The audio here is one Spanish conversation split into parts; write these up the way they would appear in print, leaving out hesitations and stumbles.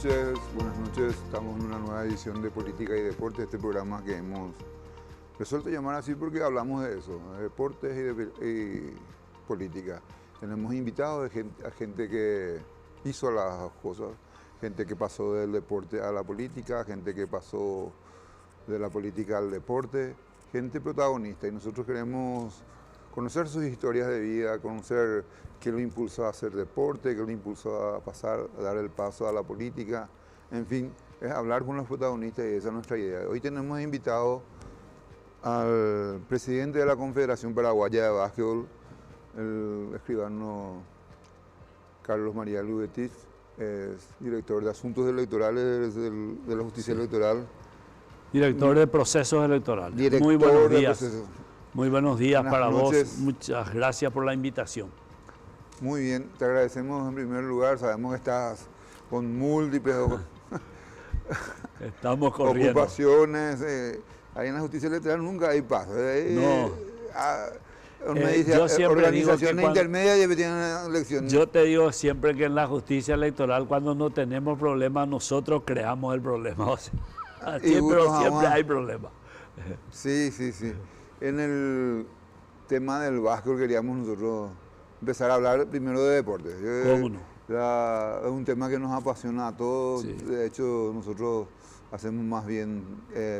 noches, buenas noches. Estamos en una nueva edición de Política y Deporte, este programa que hemos resuelto llamar así porque hablamos de eso, de deportes y política. Tenemos invitados a gente que hizo las cosas, gente que pasó del deporte a la política, gente que pasó de la política al deporte, gente protagonista, y nosotros queremos conocer sus historias de vida, conocer qué lo impulsó a hacer deporte, qué lo impulsó a dar el paso a la política, en fin, es hablar con los protagonistas y esa es nuestra idea. Hoy tenemos invitado al presidente de la Confederación Paraguaya de Básquetbol, el escribano Carlos María Lubetis, es director de Asuntos Electorales de la Justicia Electoral. Director de Procesos Electorales. Director Muy buenos de días. Procesos. Muy buenos días Buenas para noches. vos. Muchas gracias por la invitación. Muy bien, te agradecemos en primer lugar. Sabemos que estás con múltiples Estamos corriendo. ocupaciones. Ahí en la Justicia Electoral nunca hay paz. No. Yo siempre organizaciones digo que intermedias y tienen una elección. Yo te digo siempre que en la justicia electoral, cuando no tenemos problemas, nosotros creamos el problema. O sea, siempre hay problemas. Sí. En el tema del básquetbol queríamos nosotros empezar a hablar primero de deportes. ¿Cómo no? Es un tema que nos apasiona a todos. Sí. De hecho, nosotros hacemos más bien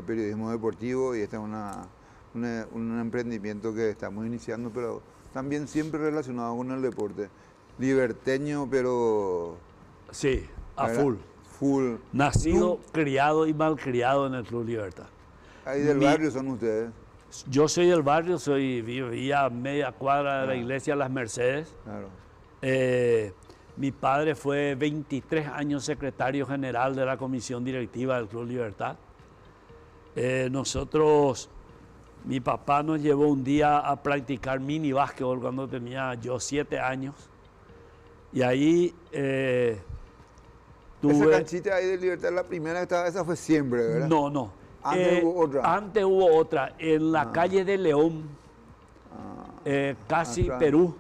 periodismo deportivo y este es un emprendimiento que estamos iniciando, pero también siempre relacionado con el deporte. Liberteño, pero... Sí, a ¿verdad? full. Nacido, criado y malcriado en el Club Libertad. Ahí del barrio son ustedes. Yo soy del barrio, vivía a media cuadra de la iglesia Las Mercedes. Claro. Mi padre fue 23 años secretario general de la comisión directiva del Club Libertad. Mi papá nos llevó un día a practicar mini básquetbol cuando tenía yo 7 años. Y ahí Esa canchita ahí de Libertad, la primera que estaba, esa fue siempre, ¿verdad? No. Antes hubo otra. Antes hubo otra, en la calle de León, casi acá. Perú.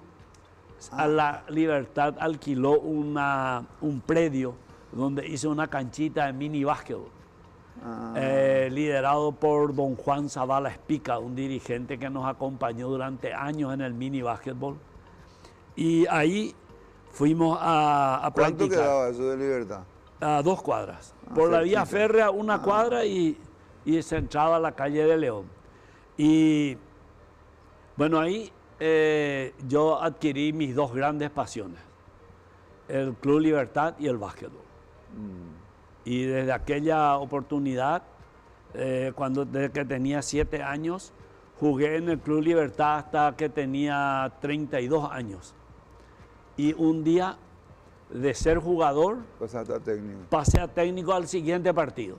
A la Libertad alquiló un predio donde hizo una canchita de mini básquetbol. Liderado por don Juan Zavala Espica, un dirigente que nos acompañó durante años en el mini básquetbol. Y ahí fuimos a ¿Cuánto practicar. quedaba eso de Libertad? A 2 cuadras. Por la vía cerquita. férrea, 1 cuadra y se entraba a la calle de León. Y bueno, ahí yo adquirí mis 2 grandes pasiones, el Club Libertad y el básquetbol. Y desde aquella oportunidad, desde que tenía 7 años, jugué en el Club Libertad hasta que tenía 32 años. Y un día, de ser jugador, Pasaste a técnico. pasé a técnico al siguiente partido.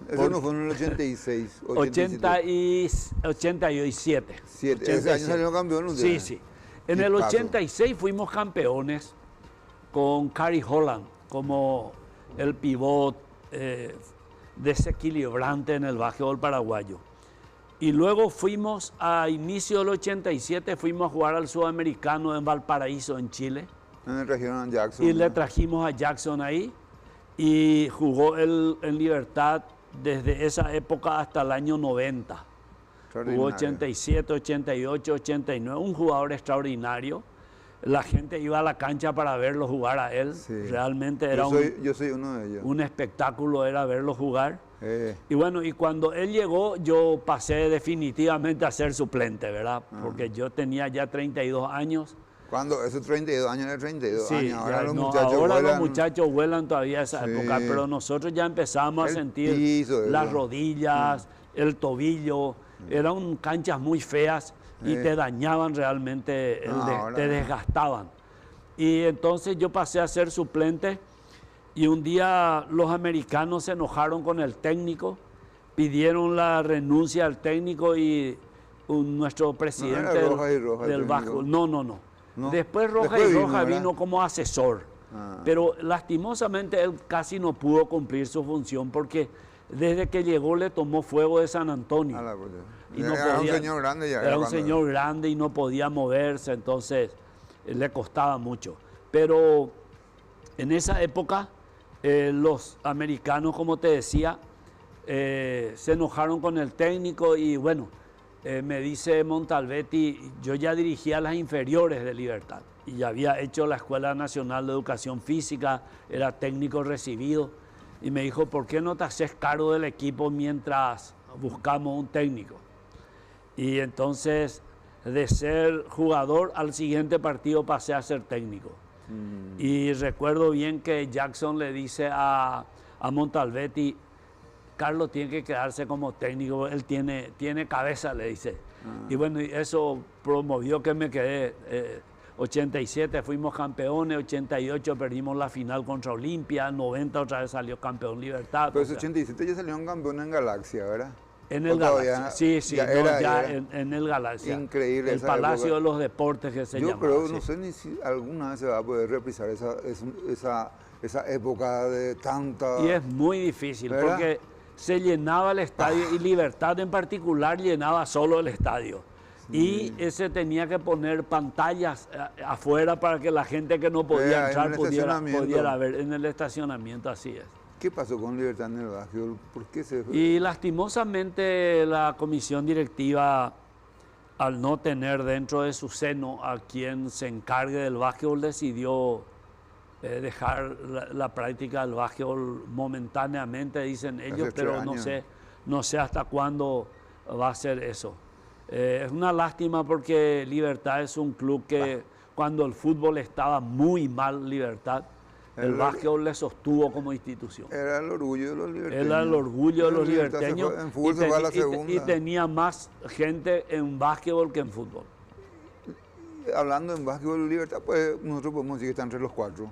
Eso no fue en el 86, 87. Ese año salió campeón ustedes. Sí. En el 86 fuimos campeones con Cary Holland como el pivot desequilibrante en el básquetbol paraguayo. Y luego fuimos, a inicio del 87, fuimos a jugar al Sudamericano en Valparaíso, en Chile. En el regional Jackson. Y le trajimos a Jackson ahí y jugó él en Libertad desde esa época hasta el año 90. Jugó 87, 88, 89, un jugador extraordinario. La gente iba a la cancha para verlo jugar a él. Sí. Realmente era yo soy uno de ellos. un espectáculo era verlo jugar. Y bueno, y cuando él llegó, yo pasé definitivamente a ser suplente, ¿verdad? Porque yo tenía ya 32 años. ¿Cuándo? Esos 32 años era 32 Sí, años. Ahora los muchachos vuelan todavía a esa época, pero nosotros ya empezamos a sentir piso, las rodillas, el tobillo. Eran canchas muy feas y te dañaban realmente, te desgastaban. Y entonces yo pasé a ser suplente y un día los americanos se enojaron con el técnico, pidieron la renuncia al técnico y nuestro presidente del básquetbol. No. Después Roja y Roja vino como asesor, pero lastimosamente él casi no pudo cumplir su función porque desde que llegó le tomó fuego de San Antonio. Y no era podía, un señor grande ya. Era un señor grande y no podía moverse, entonces le costaba mucho. Pero en esa época los americanos, como te decía, se enojaron con el técnico y bueno, me dice Montalvetti, yo ya dirigía las inferiores de Libertad y ya había hecho la Escuela Nacional de Educación Física, era técnico recibido y me dijo, ¿por qué no te haces cargo del equipo mientras buscamos un técnico? Y entonces, de ser jugador, al siguiente partido pasé a ser técnico. Y recuerdo bien que Jackson le dice a Montalvetti, Carlos tiene que quedarse como técnico, él tiene cabeza, le dice. Y bueno, eso promovió que me quedé. 87 fuimos campeones, 88 perdimos la final contra Olimpia, 90 otra vez salió campeón Libertad. Pero 87 ya salieron campeón en Galaxia, ¿verdad? En el Galaxia, sí, en el Galaxia. Increíble. El Palacio de los Deportes que se llama. Yo creo, no sé ni si alguna vez se va a poder reprisar esa época de tanta... Y es muy difícil, ¿verdad? Porque se llenaba el estadio y Libertad en particular llenaba solo el estadio. Sí. Y se tenía que poner pantallas afuera para que la gente que no podía entrar pudiera ver en el estacionamiento, así es. ¿Qué pasó con Libertad en el básquetbol? ¿Por qué se fue? Y lastimosamente la comisión directiva, al no tener dentro de su seno a quien se encargue del básquetbol, decidió dejar la práctica del básquetbol momentáneamente, dicen ellos, pero no sé hasta cuándo va a ser eso. Es una lástima porque Libertad es un club que cuando el fútbol estaba muy mal, Libertad, el básquetbol le sostuvo como institución. Era el orgullo de los liberteños. Era el orgullo de los liberteños. En fútbol se fue a la segunda. Y tenía más gente en básquetbol que en fútbol. Hablando en básquetbol, Libertad, pues nosotros podemos decir que está entre los 4.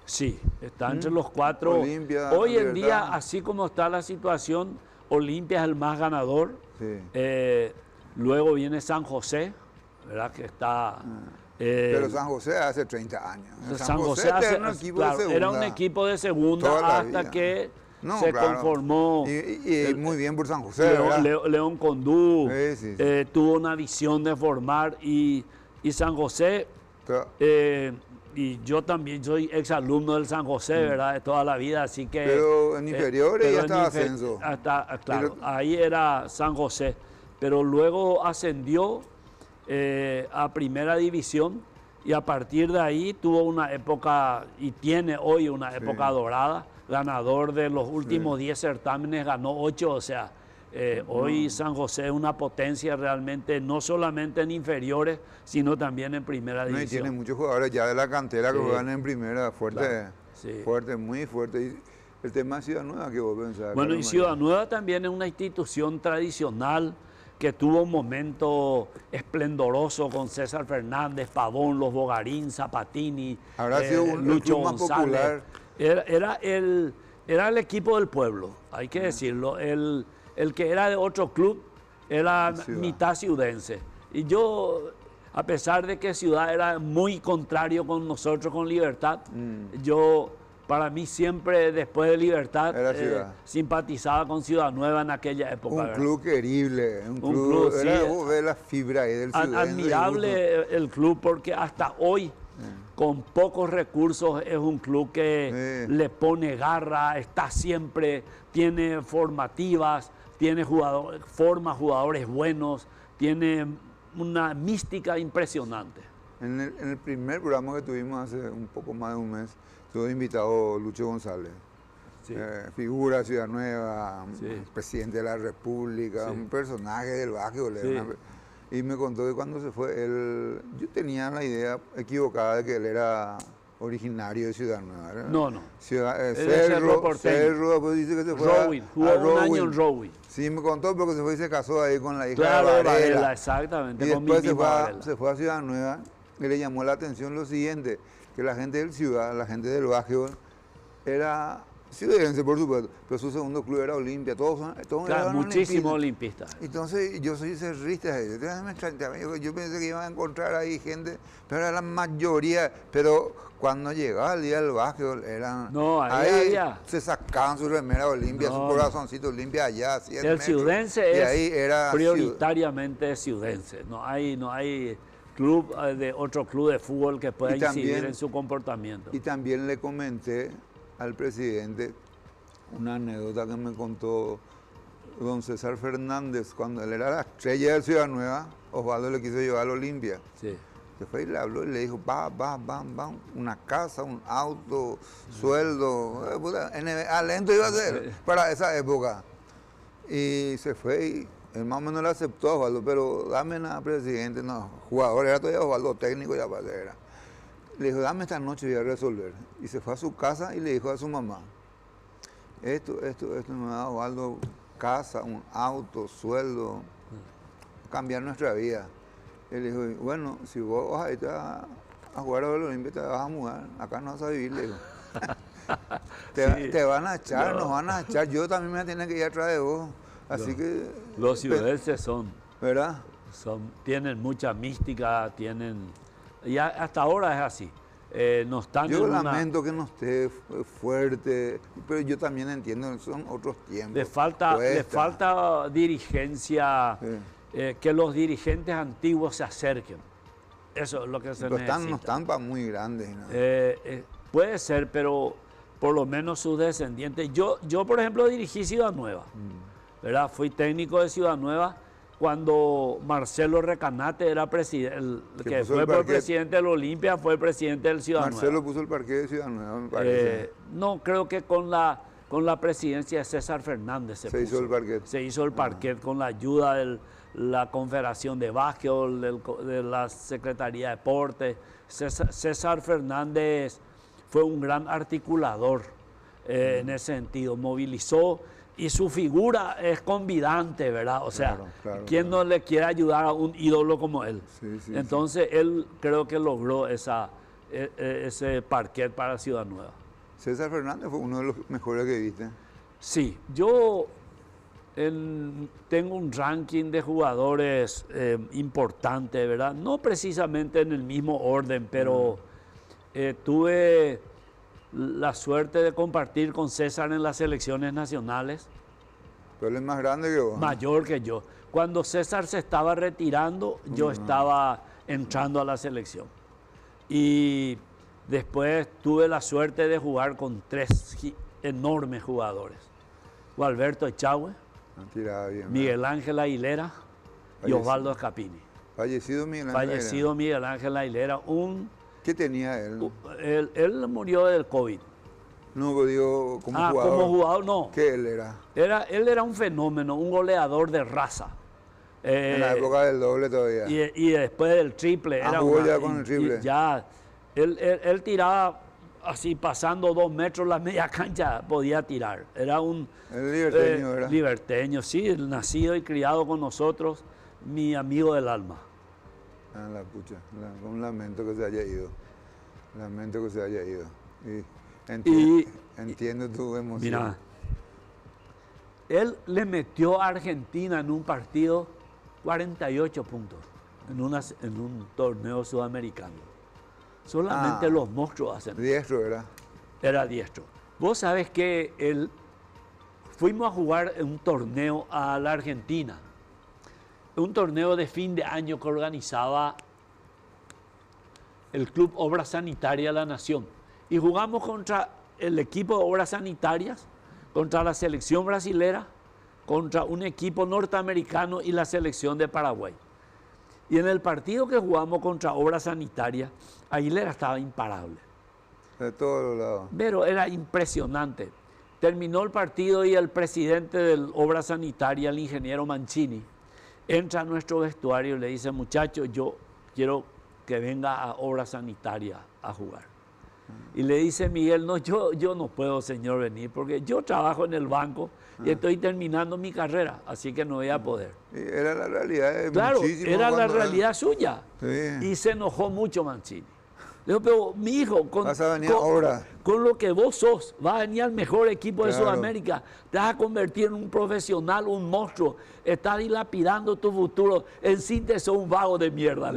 Sí, está entre los 4. Olimpia, hoy en Libertad. día, así como está la situación, Olimpia es el más ganador. Sí. Luego viene San José, ¿verdad? Que está... pero San José hace 30 años. San José era un equipo de segunda hasta que se conformó. Y muy bien por San José. León Condú tuvo una visión de formar y San José... y yo también soy exalumno del San José, ¿verdad? De toda la vida, así que... Pero en inferiores ya estaba ascenso. Claro, ahí era San José. Pero luego ascendió a primera división y a partir de ahí tuvo una época, y tiene hoy una época dorada, ganador de los últimos 10 certámenes, ganó 8, o sea, hoy San José es una potencia realmente, no solamente en inferiores, sino también en primera división. Y tiene muchos jugadores ya de la cantera que juegan en primera, fuerte, fuerte, muy fuerte. Y el tema de Ciudad Nueva, ¿qué vos pensás? Bueno, y Ciudad Nueva también es una institución tradicional, que tuvo un momento esplendoroso con César Fernández, Pavón, Los Bogarín, Zapatini, Lucho González. Era el equipo del pueblo, hay que decirlo. El que era de otro club era mitad ciudense. Y yo, a pesar de que Ciudad era muy contrario con nosotros, con Libertad, para mí siempre, después de Libertad, simpatizaba con Ciudad Nueva en aquella época. Un club querible, un club vos ves la fibra ahí del ciudadense. Admirable el club porque hasta hoy, con pocos recursos, es un club que le pone garra, está siempre, tiene formativas, forma jugadores buenos, tiene una mística impresionante. En el primer programa que tuvimos hace un poco más de un mes, estuvo invitado Lucho González, figura de Ciudad Nueva, presidente de la República, un personaje del básquetbol. Y me contó que cuando se fue, yo tenía la idea equivocada de que él era originario de Ciudad Nueva, ¿verdad? No. Cerro, pues dice que se fue Rowing, jugó un año en Rowing. Sí, me contó porque se fue y se casó ahí con la hija de Varela. Exactamente. Y después se fue a Ciudad Nueva y le llamó la atención lo siguiente, que la gente del ciudad, la gente del básquetbol, era ciudadense, por supuesto, pero su segundo club era Olimpia, todos eran muchísimos olimpistas. Entonces yo soy cerrista, yo pensé que iban a encontrar ahí gente, pero era la mayoría, pero cuando llegaba el día del básquetbol, eran... No, ahí se sacaban su remera Olimpia, su corazoncito Olimpia allá, 100 el ciudense es ahí era prioritariamente ciudense, no hay club de otro club de fútbol que pueda incidir en su comportamiento. Y también le comenté al presidente una anécdota que me contó don César Fernández, cuando él era la estrella de Ciudad Nueva. Osvaldo le quiso llevar a la Olimpia. Sí. Se fue y le habló y le dijo, va, una casa, un auto, sueldo, NBA lento iba a ser para esa época. Y se fue y él más o menos le aceptó a Osvaldo, pero dame nada, presidente, no, jugador, era todavía Osvaldo, técnico ya era. Le dijo, dame esta noche y voy a resolver. Y se fue a su casa y le dijo a su mamá, esto me da Osvaldo, casa, un auto, sueldo, cambiar nuestra vida. Él dijo, bueno, si vos vas a irte a jugar a la Olimpia, te vas a mudar, acá no vas a vivir, le digo. Te van a echar, nos van a echar, yo también me voy a tener que ir atrás de vos. Así que... Los ciudadenses son... ¿Verdad? Tienen mucha mística, y hasta ahora es así. No están yo lamento que no esté fuerte, pero yo también entiendo que son otros tiempos. Le falta dirigencia, que los dirigentes antiguos se acerquen. Eso es lo que se necesita. No están para muy grandes. ¿No? Puede ser, pero por lo menos sus descendientes. Yo por ejemplo, dirigí Ciudad Nueva. ¿Verdad? Fui técnico de Ciudad Nueva cuando Marcelo Recanate era presidente, que fue presidente del Olimpia, fue presidente del Ciudad Nueva. Marcelo puso el parqué de Ciudad Nueva, me parece. No, creo que con la presidencia de César Fernández se hizo el parquet. Se hizo el parquet con la ayuda de la Confederación de Básquetbol, de la Secretaría de Deportes. César Fernández fue un gran articulador en ese sentido, movilizó. Y su figura es convidante, ¿verdad? O sea, ¿quién no le quiere ayudar a un ídolo como él? Entonces, él creo que logró ese parquet para Ciudad Nueva. César Fernández fue uno de los mejores que viste. Sí, yo tengo un ranking de jugadores importante, ¿verdad? No precisamente en el mismo orden, pero tuve la suerte de compartir con César en las selecciones nacionales. Pero él es más grande que vos. Mayor que yo. Cuando César se estaba retirando, yo estaba entrando a la selección. Y después tuve la suerte de jugar con 3 enormes jugadores. Gualberto Echagüe, Miguel Ángel Aguilera y Osvaldo Scapini. Fallecido Miguel Ángel Aguilera. ¿Qué tenía él? Él murió del COVID. No, digo, como jugador. Como jugador, no. ¿Qué él era? Él era un fenómeno, un goleador de raza. En la época del doble todavía. Y después del triple. Jugó ya con el triple. Él tiraba así, pasando 2 metros la media cancha, podía tirar. Era un... El liberteño, ¿verdad? Liberteño, sí, nacido y criado con nosotros, mi amigo del alma. La pucha, un lamento que se haya ido. Lamento que se haya ido. Entiendo tu emoción. Mira, él le metió a Argentina en un partido 48 puntos en un torneo sudamericano. Solamente los monstruos hacen. Diestro, ¿verdad? Era diestro. Vos sabés que fuimos a jugar un torneo a la Argentina. Un torneo de fin de año que organizaba el Club Obras Sanitarias de la Nación. Y jugamos contra el equipo de Obras Sanitarias, contra la selección brasilera, contra un equipo norteamericano y la selección de Paraguay. Y en el partido que jugamos contra Obras Sanitarias, Aguilera estaba imparable. De todos los lados. Pero era impresionante. Terminó el partido y el presidente de Obras Sanitarias, el ingeniero Mancini, entra a nuestro vestuario y le dice, muchachos, yo quiero que venga a Obras Sanitarias a jugar. Y le dice Miguel, no, yo no puedo, señor, venir, porque yo trabajo en el banco y estoy terminando mi carrera, así que no voy a poder. Era la realidad de Claro, era la realidad suya. Sí. Y se enojó mucho Mancini. Le digo, pero mi hijo, con lo que vos sos, va a venir al mejor equipo de Sudamérica, te vas a convertir en un profesional, un monstruo, estás dilapidando tu futuro, en síntesis sos un vago de mierda.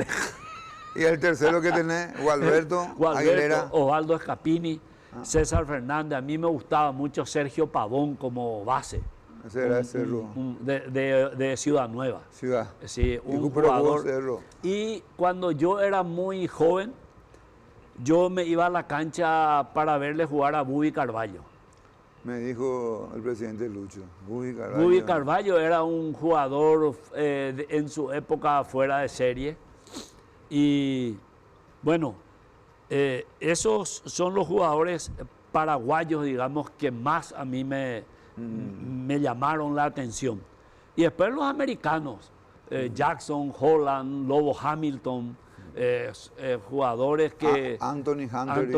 Y el tercero que tenés, Gualberto Aguilera. Osvaldo Scapini, César Fernández. A mí me gustaba mucho Sergio Pavón como base. Ese era Cerro. De Ciudad Nueva. Ciudad. Sí, un jugador. Y cuando yo era muy joven, yo me iba a la cancha para verle jugar a Bubi Carvalho. Me dijo el presidente Lucho, Bubi Carvalho. Bubi Carvalho era un jugador en su época fuera de serie. Y bueno, esos son los jugadores paraguayos, digamos, que más a mí me llamaron la atención. Y después los americanos, Jackson, Holland, Lobo Hamilton, jugadores que... Anthony Hunter,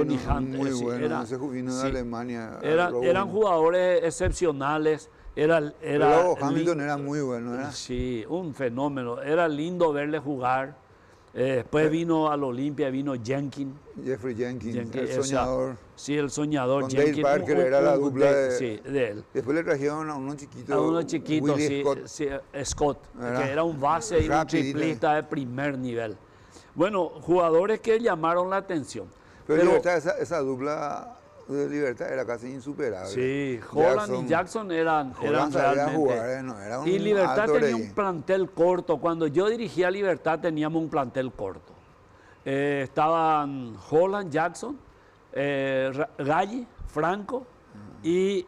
muy sí, bueno, ese vino de Alemania. Eran jugadores excepcionales. Lobo Hamilton era muy bueno, ¿verdad? Sí, un fenómeno. Era lindo verle jugar. Después vino al Olimpia, vino Jeffrey Jenkins, el soñador. Sí, el soñador. Con Dale Parker era la dupla de él. Después le trajeron a uno chiquito. A uno chiquito, Willie Scott, que era un base y un triplista de primer nivel. Bueno, jugadores que llamaron la atención. Pero Libertad, esa dupla de Libertad era casi insuperable. Sí, Holland y Jackson eran realmente... Jugar, no, era un y Libertad tenía un plantel corto. Cuando yo dirigía Libertad teníamos un plantel corto. Estaban Holland, Jackson, Galli, Franco y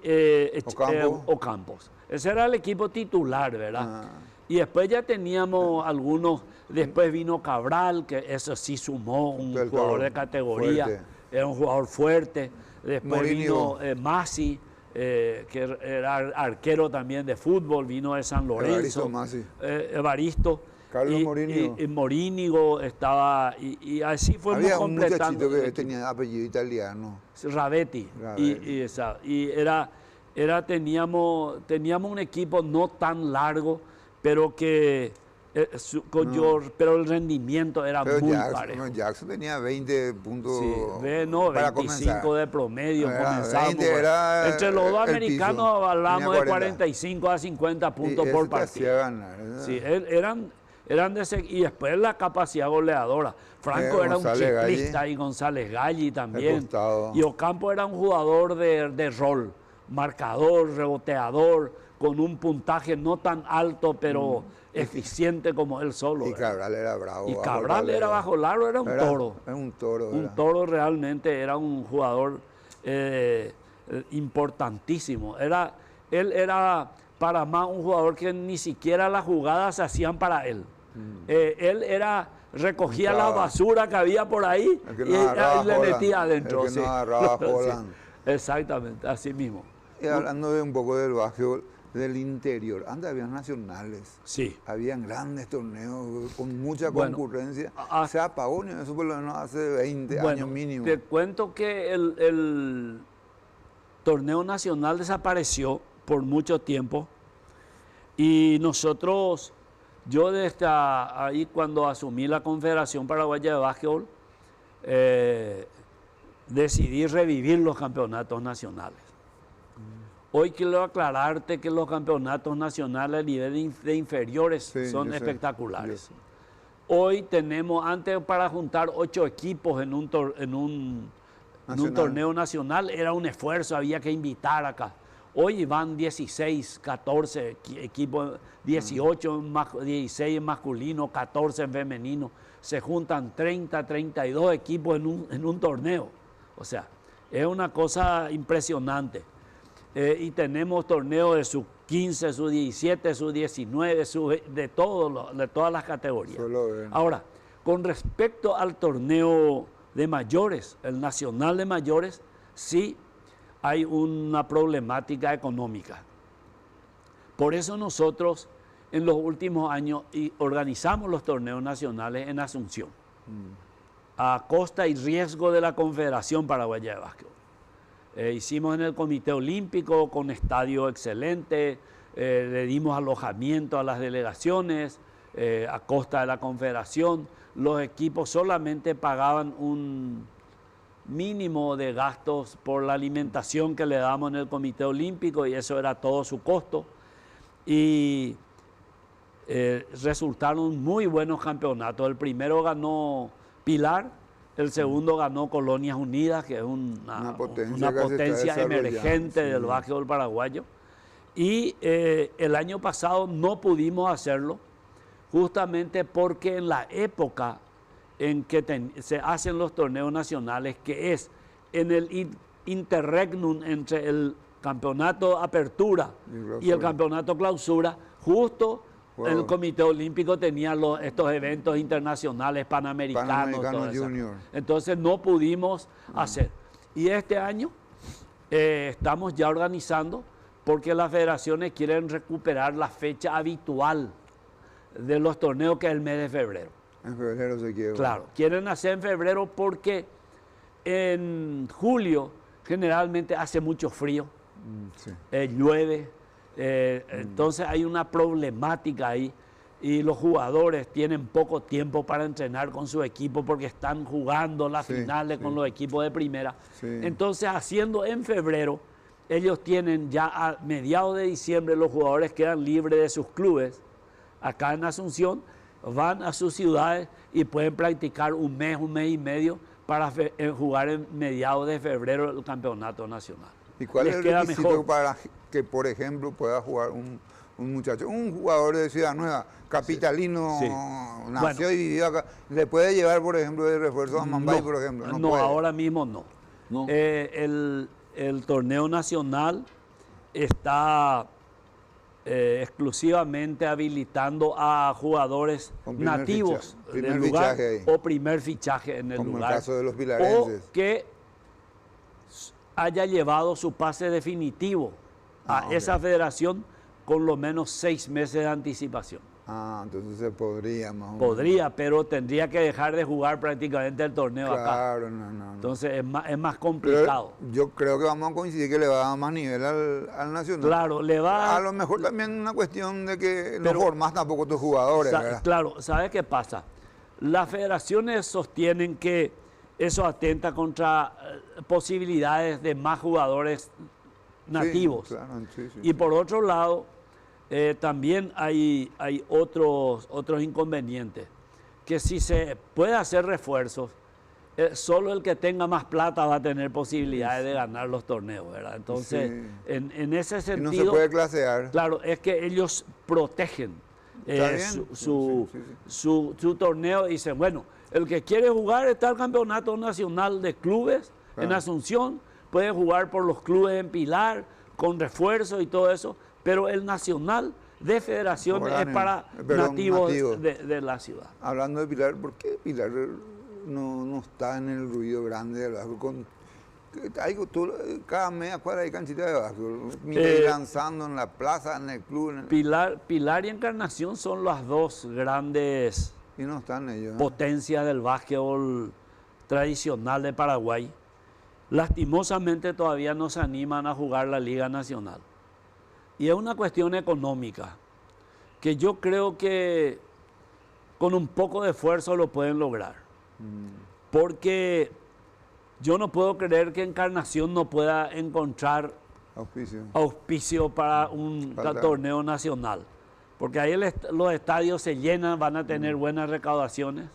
Ocampos. Ese era el equipo titular, ¿verdad? Y después ya teníamos algunos, después vino Cabral, que eso sí sumó un jugador de categoría, fuerte. Era un jugador fuerte. Después vino Masi, que era arquero también de fútbol, vino de San Lorenzo. Evaristo. Carlos Morínigo. Y Morínigo estaba, y así fuimos completando. Había un muchachito que tenía apellido italiano. Ravetti. Teníamos un equipo no tan largo, pero que pero el rendimiento era muy parejo. Jackson tenía 20 puntos para 25 comenzar. De promedio. Comenzamos. Entre los dos americanos hablamos de 45 a 50 puntos por partido. Ganar, sí, eran de ese, y después la capacidad goleadora. Franco era un chiplista y González Galli también. Y Ocampo era un jugador de rol, marcador, reboteador, con un puntaje no tan alto, pero eficiente como él solo. Y Cabral era bravo. Y Cabral era bajo largo, era un toro. Era un toro. Un toro realmente, era un jugador importantísimo. Él era para más un jugador que ni siquiera las jugadas se hacían para él. Él recogía la basura que había por ahí y le metía adentro. El que no agarraba Holland. Exactamente, así mismo. Y hablando de un poco del básquetbol, del interior, antes había nacionales, habían grandes torneos con mucha concurrencia, se apagó eso por lo menos hace 20 años mínimo. Te cuento que el torneo nacional desapareció por mucho tiempo y nosotros, yo desde ahí cuando asumí la Confederación Paraguaya de Básquetbol, decidí revivir los campeonatos nacionales. Hoy quiero aclararte que los campeonatos nacionales a nivel de inferiores son espectaculares. Hoy tenemos, antes para juntar 8 equipos en un torneo nacional era un esfuerzo, había que invitar acá. Hoy van 16, 14 equipos, 18, 16 en masculino, 14 en femenino. Se juntan 30, 32 equipos en un torneo. O sea, es una cosa impresionante. Y tenemos torneos de sub-15, sub-17, sub-19, de todas las categorías. Ahora, con respecto al torneo de mayores, el nacional de mayores, sí hay una problemática económica. Por eso nosotros en los últimos años organizamos los torneos nacionales en Asunción, a costa y riesgo de la Confederación Paraguaya de Básquetbol. Hicimos en el Comité Olímpico con estadio excelente, le dimos alojamiento a las delegaciones a costa de la Confederación. Los equipos solamente pagaban un mínimo de gastos por la alimentación que le damos en el Comité Olímpico y eso era todo su costo. Y resultaron muy buenos campeonatos. El primero ganó Pilar, el segundo ganó Colonias Unidas, que es una potencia emergente del básquetbol paraguayo. Y el año pasado no pudimos hacerlo justamente porque en la época en que se hacen los torneos nacionales, que es en el interregnum entre el campeonato apertura y el campeonato clausura, justo el Comité Olímpico tenía estos eventos internacionales panamericanos Junior. Entonces no pudimos hacer. Y este año estamos ya organizando porque las federaciones quieren recuperar la fecha habitual de los torneos, que es el mes de febrero. En febrero se quiere. Claro, quieren hacer en febrero porque en julio generalmente hace mucho frío, sí. Llueve, entonces hay una problemática ahí y los jugadores tienen poco tiempo para entrenar con su equipo porque están jugando las finales con los equipos de primera. Sí. Entonces, haciendo en febrero, ellos tienen ya a mediados de diciembre, los jugadores quedan libres de sus clubes acá en Asunción, van a sus ciudades y pueden practicar un mes y medio para jugar en mediados de febrero el campeonato nacional. ¿Y cuál es el requisito para que, por ejemplo, pueda jugar un muchacho, un jugador de Ciudad Nueva, capitalino, nació y vivió acá, le puede llevar, por ejemplo, de refuerzo a Mambay, por ejemplo? No, ahora mismo no. El torneo nacional está exclusivamente habilitando a jugadores nativos del lugar o primer fichaje en el lugar. Como el caso de los pilarenses. O que haya llevado su pase definitivo a esa federación con lo menos 6 meses de anticipación. Entonces se podría más o menos. Podría, pero tendría que dejar de jugar prácticamente el torneo acá. Claro, no. Entonces es más complicado. Pero yo creo que vamos a coincidir que le va a dar más nivel al Nacional. Claro, le va... A lo mejor también una cuestión de que no formás tampoco tus jugadores, ¿verdad? Claro, ¿sabes qué pasa? Las federaciones sostienen que eso atenta contra posibilidades de más jugadores nativos. Sí, claro, y por otro lado, también hay otros inconvenientes, que si se puede hacer refuerzos, solo el que tenga más plata va a tener posibilidades de ganar los torneos, ¿verdad? Entonces, en ese sentido... Y no se puede clasear. Claro, es que ellos protegen su torneo y dicen, bueno, el que quiere jugar está el Campeonato Nacional de Clubes en Asunción, puede jugar por los clubes en Pilar, con refuerzo y todo eso, pero el nacional de federaciones es para nativos de la ciudad. Hablando de Pilar, ¿por qué Pilar no está en el ruido grande del básquetbol? Cada media cuadra hay canchita de básquetbol, lanzando en la plaza, en el club. Pilar y Encarnación son las dos grandes y no están ellos, potencias del básquetbol tradicional de Paraguay. Lastimosamente todavía no se animan a jugar la Liga Nacional. Y es una cuestión económica, que yo creo que con un poco de esfuerzo lo pueden lograr. Porque yo no puedo creer que Encarnación no pueda encontrar auspicio para un torneo nacional. Porque ahí los estadios se llenan, van a tener buenas recaudaciones.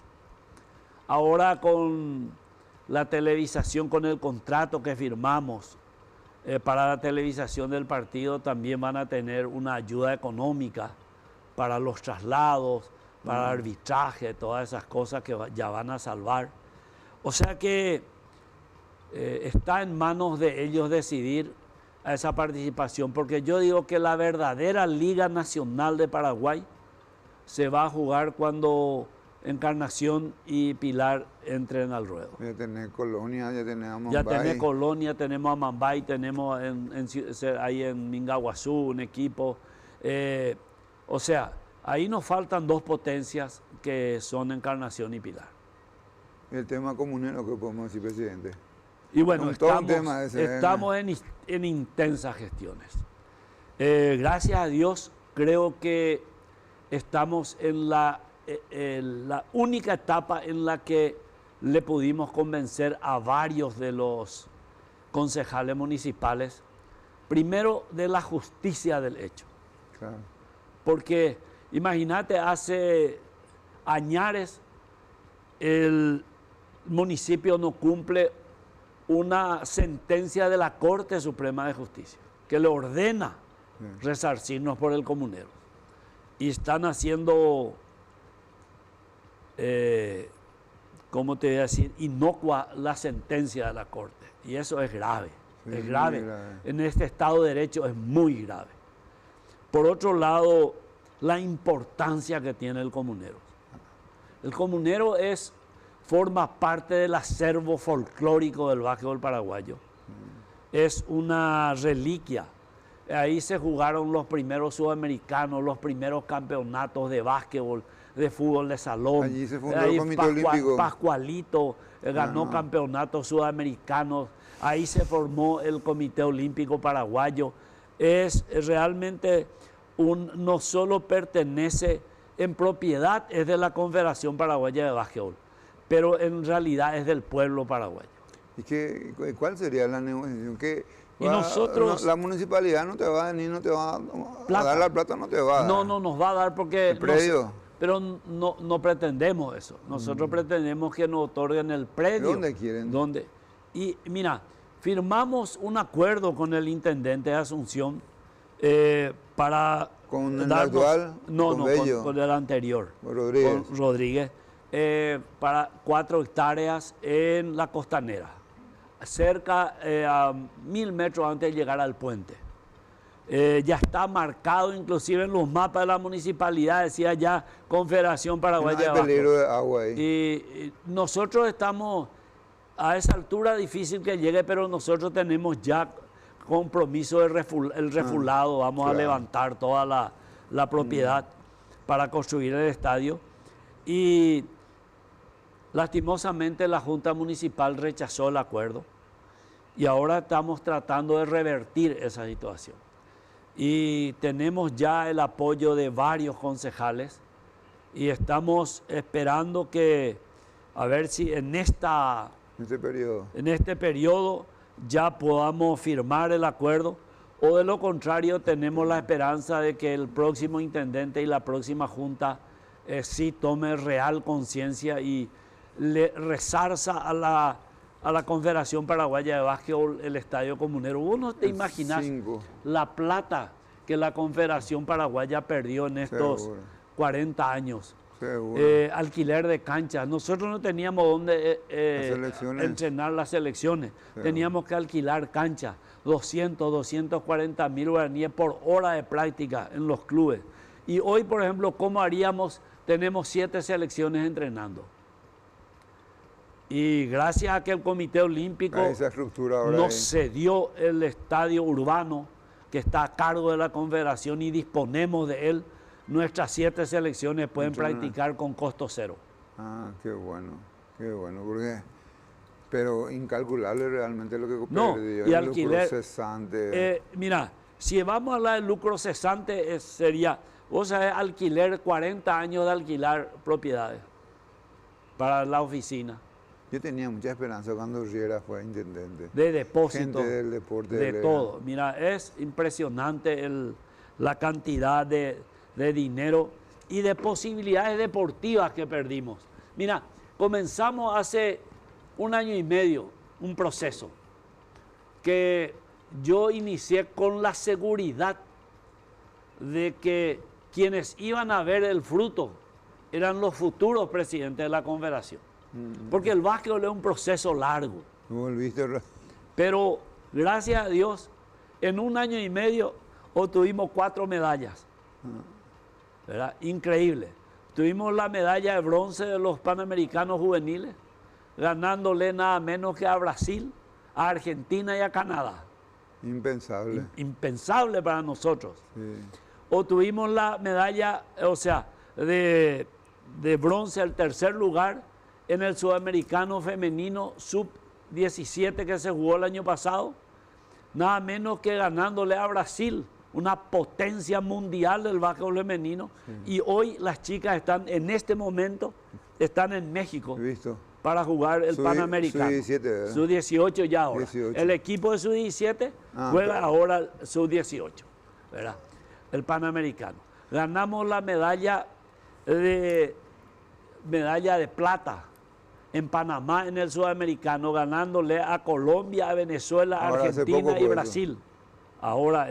Ahora con la televisación, con el contrato que firmamos para la televisación del partido, también van a tener una ayuda económica para los traslados, para el arbitraje, todas esas cosas que ya van a salvar. O sea que está en manos de ellos decidir a esa participación, porque yo digo que la verdadera Liga Nacional de Paraguay se va a jugar cuando Encarnación y Pilar entren al ruedo. Ya tenés Colonia, ya tenés a Mambay. Ya tenés Colonia, tenemos a Mambay, tenemos ahí en Mingaguazú un equipo. O sea, ahí nos faltan dos potencias que son Encarnación y Pilar. El tema comunero, ¿qué podemos decir, presidente? Y bueno, estamos en intensas gestiones. Gracias a Dios, creo que estamos en la única etapa en la que le pudimos convencer a varios de los concejales municipales, primero de la justicia del hecho. Claro. Porque imagínate, hace añares el municipio no cumple una sentencia de la Corte Suprema de Justicia que le ordena resarcirnos por el comunero. Y están haciendo ¿cómo te voy a decir? Inocua la sentencia de la Corte. Y eso es grave, Sí, es grave. muy grave. En este Estado de Derecho es muy grave. Por otro lado, la importancia que tiene el comunero. El comunero forma parte del acervo folclórico del básquetbol paraguayo. Es una reliquia. Ahí se jugaron los primeros sudamericanos, los primeros campeonatos de básquetbol, de fútbol de salón. Allí se fundó el Comité Olímpico. Pascualito ganó campeonatos sudamericanos. Ahí se formó el Comité Olímpico Paraguayo. Es realmente no solo pertenece en propiedad, es de la Confederación Paraguaya de Básquetbol, pero en realidad es del pueblo paraguayo. ¿Y cuál sería la negociación? Y nosotros, la municipalidad no te va a venir, no te va a dar la plata, no te va a dar. No nos va a dar porque... ¿El predio? Pero no pretendemos eso. Nosotros pretendemos que nos otorguen el predio. ¿Dónde quieren? ¿Dónde? Y mira, firmamos un acuerdo con el intendente de Asunción para... ¿Con el actual? No, con el anterior. Rodríguez. Con Rodríguez. Para 4 hectáreas en la costanera, cerca a 1000 metros antes de llegar al puente. Ya está marcado inclusive en los mapas de la municipalidad, decía ya Confederación Paraguaya de Básquetbol. No hay peligro de agua ahí. Y nosotros estamos a esa altura, difícil que llegue, pero nosotros tenemos ya compromiso del refulado, vamos a levantar toda la propiedad para construir el estadio. Y lastimosamente la Junta Municipal rechazó el acuerdo y ahora estamos tratando de revertir esa situación. Y tenemos ya el apoyo de varios concejales y estamos esperando que, a ver si en este periodo ya podamos firmar el acuerdo, o de lo contrario tenemos la esperanza de que el próximo intendente y la próxima junta sí tome real conciencia y le resarza a la Confederación Paraguaya de Básquetbol el Estadio Comunero. Vos no te imaginas la plata que la Confederación Paraguaya perdió en estos 40 años. Alquiler de canchas. Nosotros no teníamos dónde entrenar las selecciones. Teníamos que alquilar canchas. 240 mil guaraníes por hora de práctica en los clubes. Y hoy, por ejemplo, ¿cómo haríamos? Tenemos 7 selecciones entrenando. Y gracias a que el Comité Olímpico nos cedió el estadio urbano que está a cargo de la Confederación y disponemos de él, nuestras 7 selecciones pueden practicar con costo cero. Ah, qué bueno, porque... Pero incalculable realmente lo que perdió y alquiler, lucro cesante. Mira, si vamos a hablar de lucro cesante, sería, vos sabés, alquiler, 40 años de alquilar propiedades para la oficina. Yo tenía mucha esperanza cuando Riera fue intendente. De depósito. Gente del deporte. De todo. Mira, es impresionante la cantidad de dinero y de posibilidades deportivas que perdimos. Mira, comenzamos hace 1 año y medio un proceso que yo inicié con la seguridad de que quienes iban a ver el fruto eran los futuros presidentes de la Confederación. Porque el básquetbol es un proceso largo. Pero gracias a Dios, en 1 año y medio obtuvimos 4 medallas. ¿Verdad? Increíble. Tuvimos la medalla de bronce de los Panamericanos juveniles, ganándole nada menos que a Brasil, a Argentina y a Canadá. Impensable. Impensable para nosotros. Sí. Obtuvimos la medalla, de bronce al 3er lugar en el Sudamericano Femenino Sub-17 que se jugó el año pasado, nada menos que ganándole a Brasil, una potencia mundial del básquetbol femenino. Sí. Y hoy las chicas están, en este momento, están en México para jugar el Panamericano. Sub-17, Sub-18 ya ahora. 18. El equipo de Sub-17 juega ahora Sub-18, ¿verdad? El Panamericano. Ganamos la medalla de plata en Panamá en el Sudamericano, ganándole a Colombia, a Venezuela, a Argentina y Brasil. Ahora,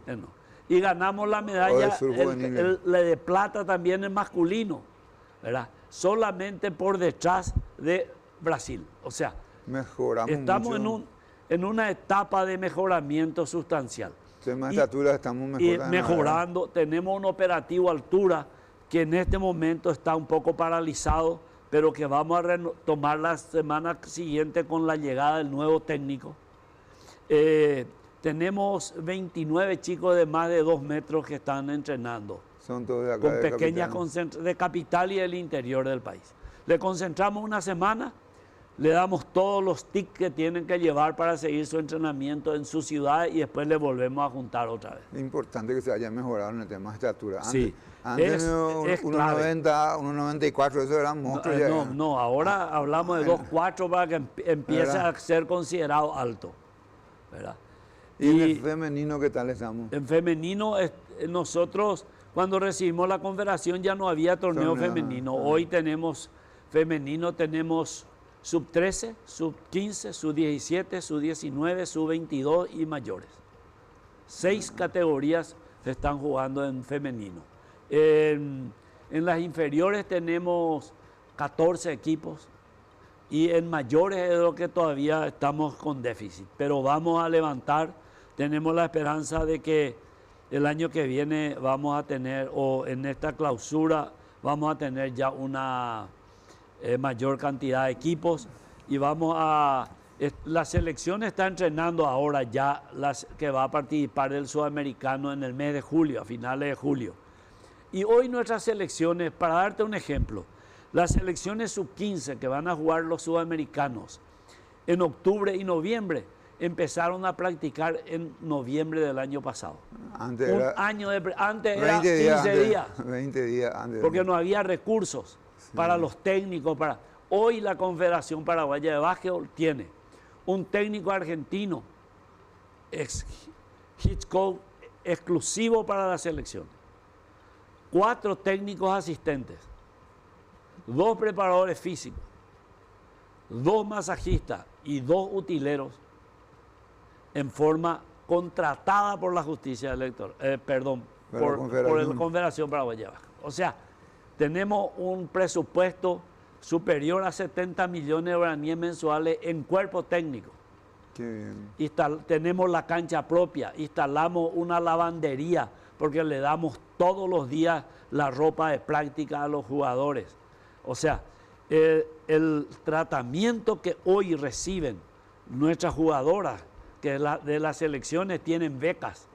no. Y ganamos la medalla la de plata también en masculino, ¿verdad? solamente por detrás de Brasil. O sea, estamos en una etapa de mejoramiento sustancial. Tema de estatura estamos mejorando. Tenemos un operativo altura que en este momento está un poco paralizado, pero que vamos a retomar la semana siguiente con la llegada del nuevo técnico. Tenemos 29 chicos de más de 2 metros que están entrenando. Son todos de acá, con pequeñas de capital y del interior del país. Le concentramos una semana, le damos todos los tips que tienen que llevar para seguir su entrenamiento en su ciudad y después le volvemos a juntar otra vez. Es importante que se haya mejorado en el tema de estatura. Antes 1,90, 1,94, eso eran monstruos. No, ahora hablamos de 2,4 para que empiece a ser considerado alto, ¿verdad? ¿Y en el femenino qué tal estamos? En femenino, nosotros cuando recibimos la confederación ya no había torneo femenino. Hoy tenemos femenino, tenemos sub-13, sub-15, sub-17, sub-19, sub-22 y mayores. 6 categorías se están jugando en femenino. En las inferiores tenemos 14 equipos y en mayores es lo que todavía estamos con déficit. Pero vamos a levantar, tenemos la esperanza de que el año que viene vamos a tener, o en esta clausura, vamos a tener ya una mayor cantidad de equipos y vamos a... La selección está entrenando ahora ya las que va a participar del sudamericano en el mes de julio, a finales de julio. Y hoy nuestras selecciones, para darte un ejemplo, las selecciones sub-15 que van a jugar los sudamericanos en octubre y noviembre, empezaron a practicar en noviembre del año pasado. Antes era 15 días. 20 días antes. Porque no había recursos para los técnicos. Hoy la Confederación Paraguaya de Básquetbol tiene un técnico argentino, Hitchcock, exclusivo para la selección. 4 técnicos asistentes, 2 preparadores físicos, 2 masajistas y 2 utileros en forma contratada por la justicia electoral, por la Confederación Paraguaya de Básquetbol. O sea, tenemos un presupuesto superior a 70 millones de guaraníes mensuales en cuerpo técnico. Qué bien. Tenemos la cancha propia, instalamos una lavandería porque le damos todos los días la ropa de práctica a los jugadores. O sea, el tratamiento que hoy reciben nuestras jugadoras que de las selecciones tienen becas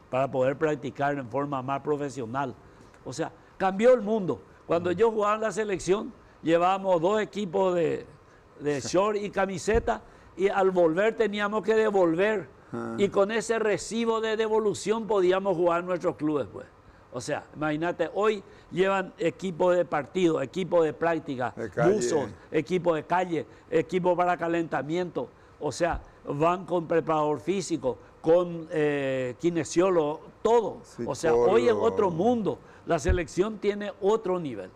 para poder practicar en forma más profesional. O sea, cambió el mundo. Cuando yo jugaba en la selección, llevábamos 2 equipos de short y camiseta y al volver teníamos que devolver. Y con ese recibo de devolución podíamos jugar en nuestros clubes, pues. O sea, imagínate, hoy llevan equipo de partido, equipo de práctica, buzos, equipo de calle, equipo para calentamiento. O sea, van con preparador físico, con kinesiólogo, todo. O sea, hoy es otro mundo. La selección tiene otro nivel.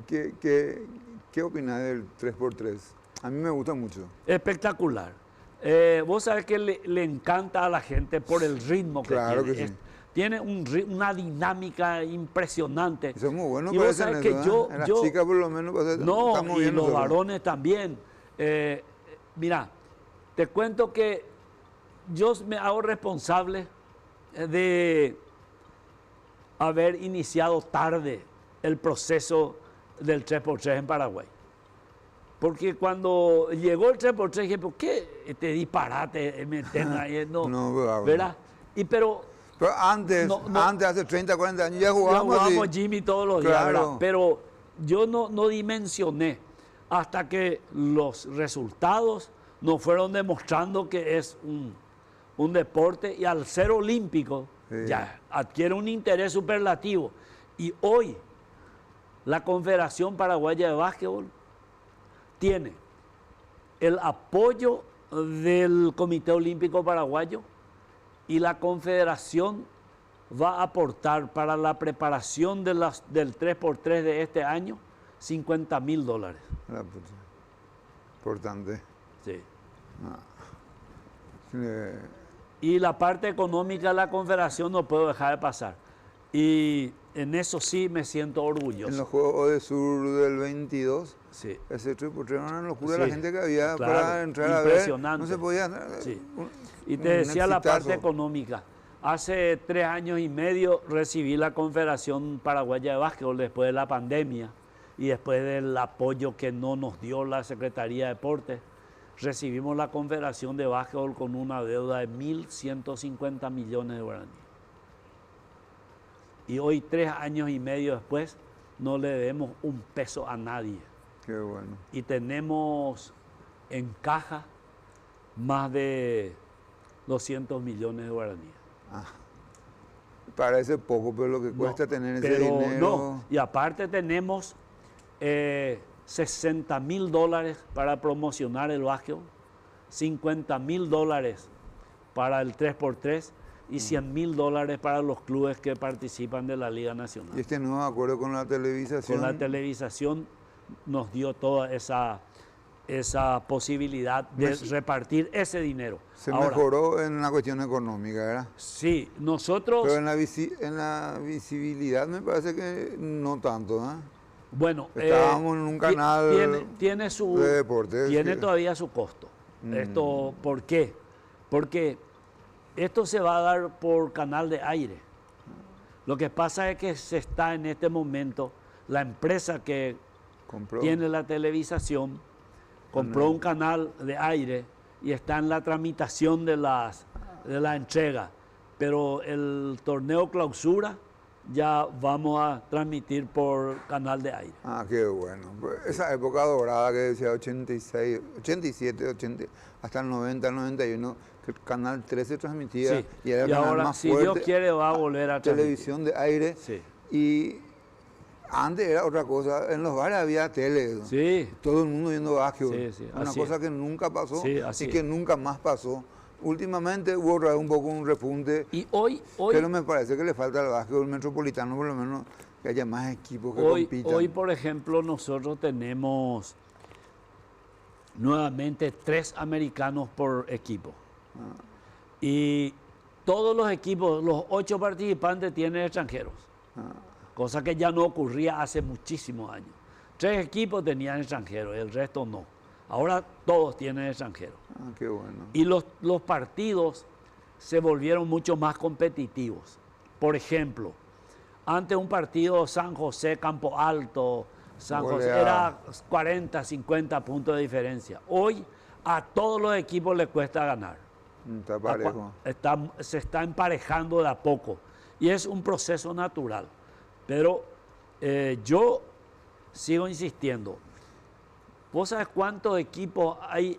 ¿Qué opinas del 3x3? A mí me gusta mucho. Espectacular. Vos sabés que le encanta a la gente por el ritmo que claro tiene. Que sí. Tiene una dinámica impresionante. Eso es muy bueno. Y vos sabés que las chicas por lo menos no, y los varones también. Mira, te cuento que yo me hago responsable de haber iniciado tarde el proceso del 3x3 en Paraguay. Porque cuando llegó el 3x3 dije, ¿por qué este disparate meten ahí? No, ¿verdad? Pero antes, hace 30, 40 años ya jugábamos Jimmy todos los días, ¿verdad? Pero yo no dimensioné hasta que los resultados nos fueron demostrando que es un deporte y al ser olímpico ya adquiere un interés superlativo. Y hoy la Confederación Paraguaya de Básquetbol tiene el apoyo del Comité Olímpico Paraguayo y la Confederación va a aportar para la preparación del 3x3 de este año $50.000. Importante. Sí. Y la parte económica de la Confederación no puedo dejar de pasar. Y en eso sí me siento orgulloso. En los Juegos de Sur del 22, sí. ese 3x3 era una locura, Sí, la gente que había claro, para entrar a ver, no se podía. Sí. Y te decía la parte económica. Hace 3 años y medio recibí la Confederación Paraguaya de Básquetbol después de la pandemia y después del apoyo que no nos dio la Secretaría de Deportes. Recibimos la Confederación de Básquetbol con una deuda de 1.150 millones de guaraníes. Y hoy, 3 años y medio después, no le debemos un peso a nadie. Qué bueno. Y tenemos en caja más de 200 millones de guaraníes. Parece poco, pero lo que cuesta tener ese dinero. No, y aparte tenemos $60.000 para promocionar el básquetbol, $50.000 para el 3x3 y $100.000 para los clubes que participan de la Liga Nacional. ¿Y este nuevo acuerdo con la televisación? Con la televisación nos dio toda esa posibilidad de repartir ese dinero. Se mejoró en la cuestión económica, ¿verdad? Sí, nosotros... Pero en la visibilidad me parece que no tanto, ¿eh? Bueno, estábamos en un canal tiene de deportes. Tiene todavía su costo. Esto, ¿por qué? Porque esto se va a dar por canal de aire. Lo que pasa es que se está en este momento, la empresa que tiene la televisación compró un canal de aire y está en la tramitación de la entrega. Pero el torneo clausura ya vamos a transmitir por canal de aire. Ah, qué bueno. Pues esa época dorada que decía 86, 87, 80, hasta el 90, 91, que el canal 13 transmitía. Sí. Y era el canal ahora, más si fuerte, Dios quiere, va a volver a transmitir. Televisión de aire. Sí. Y antes era otra cosa. En los bares había tele. Sí. Todo el mundo viendo básquetbol. Sí, sí. Una cosa que nunca pasó y que es. nunca más pasó. Últimamente hubo otra vez un poco un repunte. Y hoy pero me parece que le falta al básquetbol metropolitano, por lo menos, que haya más equipos que compitan. Hoy, por ejemplo, nosotros tenemos nuevamente 3 americanos por equipo. Y todos los equipos, los 8 participantes tienen extranjeros. Cosa que ya no ocurría hace muchísimos años. 3 equipos tenían extranjeros, el resto no. Ahora todos tienen extranjeros. Qué bueno. Y los partidos se volvieron mucho más competitivos. Por ejemplo, antes un partido San José, Campo Alto, San José, era 40, 50 puntos de diferencia. Hoy a todos los equipos les cuesta ganar. Está parejo. Se está emparejando de a poco. Y es un proceso natural. Pero yo sigo insistiendo. ¿Vos sabés cuántos equipos hay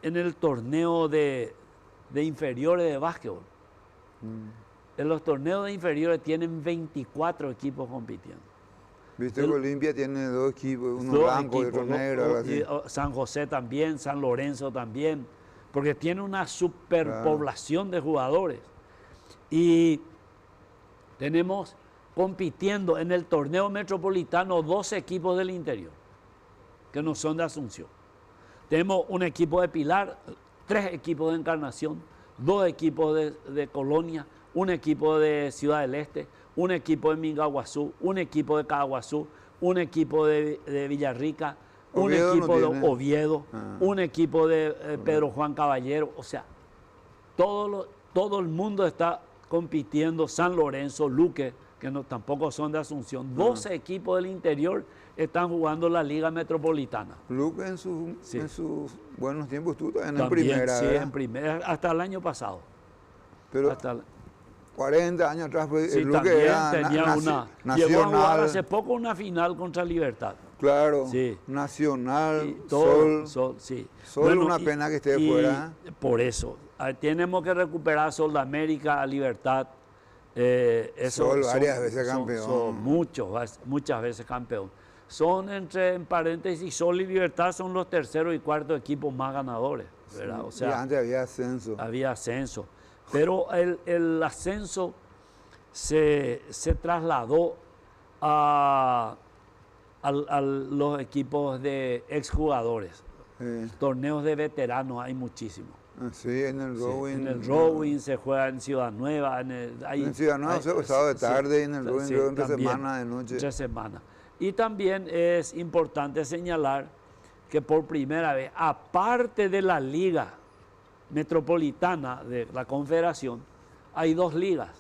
en el torneo de inferiores de básquetbol? En los torneos de inferiores tienen 24 equipos compitiendo. Viste que Olimpia tiene 2 equipos, uno blanco y otro negro. San José también, San Lorenzo también, porque tiene una superpoblación de jugadores. Y tenemos compitiendo en el torneo metropolitano 12 equipos del interior, que no son de Asunción. Tenemos un equipo de Pilar, 3 equipos de Encarnación, 2 equipos de Colonia, un equipo de Ciudad del Este, un equipo de Mingaguazú, un equipo de Caguazú, un equipo de Villarrica, un equipo de Oviedo, un equipo de Pedro Juan Caballero. O sea, todo el mundo está compitiendo. San Lorenzo, Luque, que tampoco son de Asunción. 12 equipos del interior están jugando la Liga Metropolitana. Luque en sus buenos tiempos estuvo en También, primera. Sí, ¿verdad? en primera, hasta el año pasado. Pero 40 años atrás, pues, sí, Luque era llegó a jugar hace poco una final contra Libertad. Claro, sí. Nacional, Sol, sí. Bueno, una pena que esté fuera. Por eso, tenemos que recuperar Sol de América, Libertad. Sol varias veces campeón. Son muchas veces campeón. Son, en paréntesis, Sol y Libertad son los terceros y cuartos equipos más ganadores, ¿verdad? Sí, o sea, y antes había ascenso. Había ascenso. Pero el ascenso se trasladó a los equipos de exjugadores. Torneos de veteranos hay muchísimos. Sí, en el rowing. En el rowing se juega en Ciudad Nueva. En Ciudad Nueva se ha sábado de tarde y en el rowing entre semana, de noche. Entre semana. Y también es importante señalar que por primera vez, aparte de la liga metropolitana de la Confederación, hay dos ligas.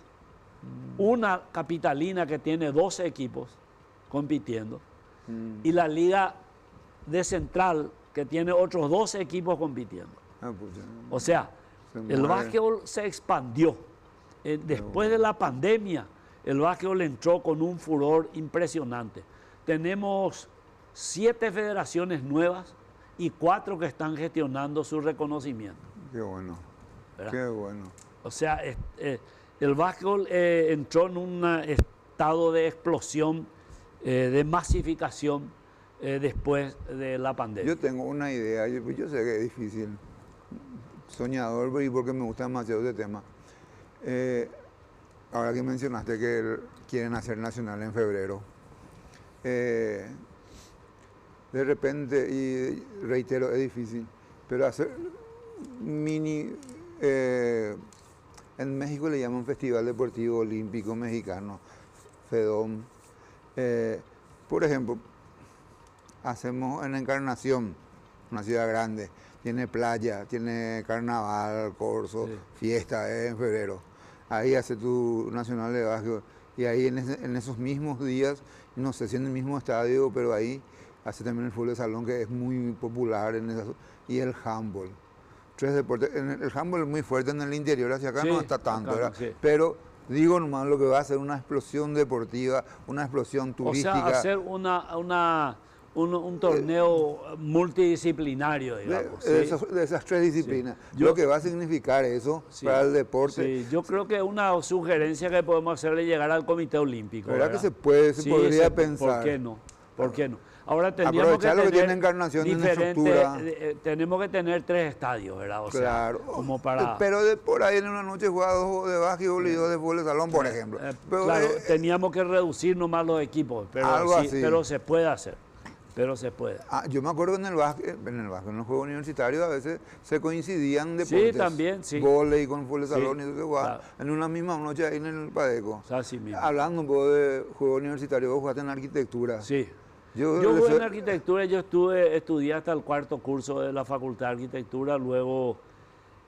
Una capitalina que tiene 12 equipos compitiendo y la liga de Central que tiene otros 12 equipos compitiendo. O sea, el básquetbol se expandió. Después de la pandemia, el básquetbol entró con un furor impresionante. Tenemos 7 federaciones nuevas y 4 que están gestionando su reconocimiento. Qué bueno, ¿verdad? Qué bueno. O sea, el básquetbol entró en un estado de explosión, de masificación después de la pandemia. Yo tengo una idea, yo sé que es difícil, soñador, porque me gusta demasiado este tema. Ahora que mencionaste que quieren hacer nacional en febrero, de repente, y reitero, es difícil, pero hacer mini... en México le llaman Festival Deportivo Olímpico Mexicano, FEDOM. Por ejemplo, hacemos en Encarnación, una ciudad grande, tiene playa, tiene carnaval, corso, fiesta en febrero. Ahí hace tu nacional de básquetbol. Y ahí en esos mismos días, no sé si en el mismo estadio, pero ahí hace también el fútbol de salón, que es muy popular, y el handball. 3 deportes. El handball es muy fuerte en el interior, hacia acá no está tanto, acá, pero digo nomás lo que va a ser una explosión deportiva, una explosión turística. O sea, hacer un torneo multidisciplinario, digamos. De esas 3 disciplinas. Lo que va a significar eso para el deporte. Sí, yo creo que una sugerencia que podemos hacerle llegar al Comité Olímpico. ¿Verdad que se podría pensar? ¿Por qué no? ¿Por qué no? Ahora tendríamos que tener tiene Encarnación en estructura. Tenemos que tener 3 estadios, ¿verdad? O claro. Sea, como para... Pero por ahí en una noche juega 2 de básquetbol y 2 de fútbol de salón, por ejemplo. Claro, teníamos que reducir nomás los equipos, pero se puede hacer. Pero se puede. Yo me acuerdo en el básquet, en los juegos universitarios a veces se coincidían deportes. Sí, también, sí. Vóley con fútbol de salón y eso se jugaba en una misma noche ahí en el Padeco. O sea, así mismo. Hablando un poco de juego universitario, vos jugaste en arquitectura. Sí. Yo jugué en arquitectura, estudié hasta el 4º curso de la Facultad de Arquitectura, luego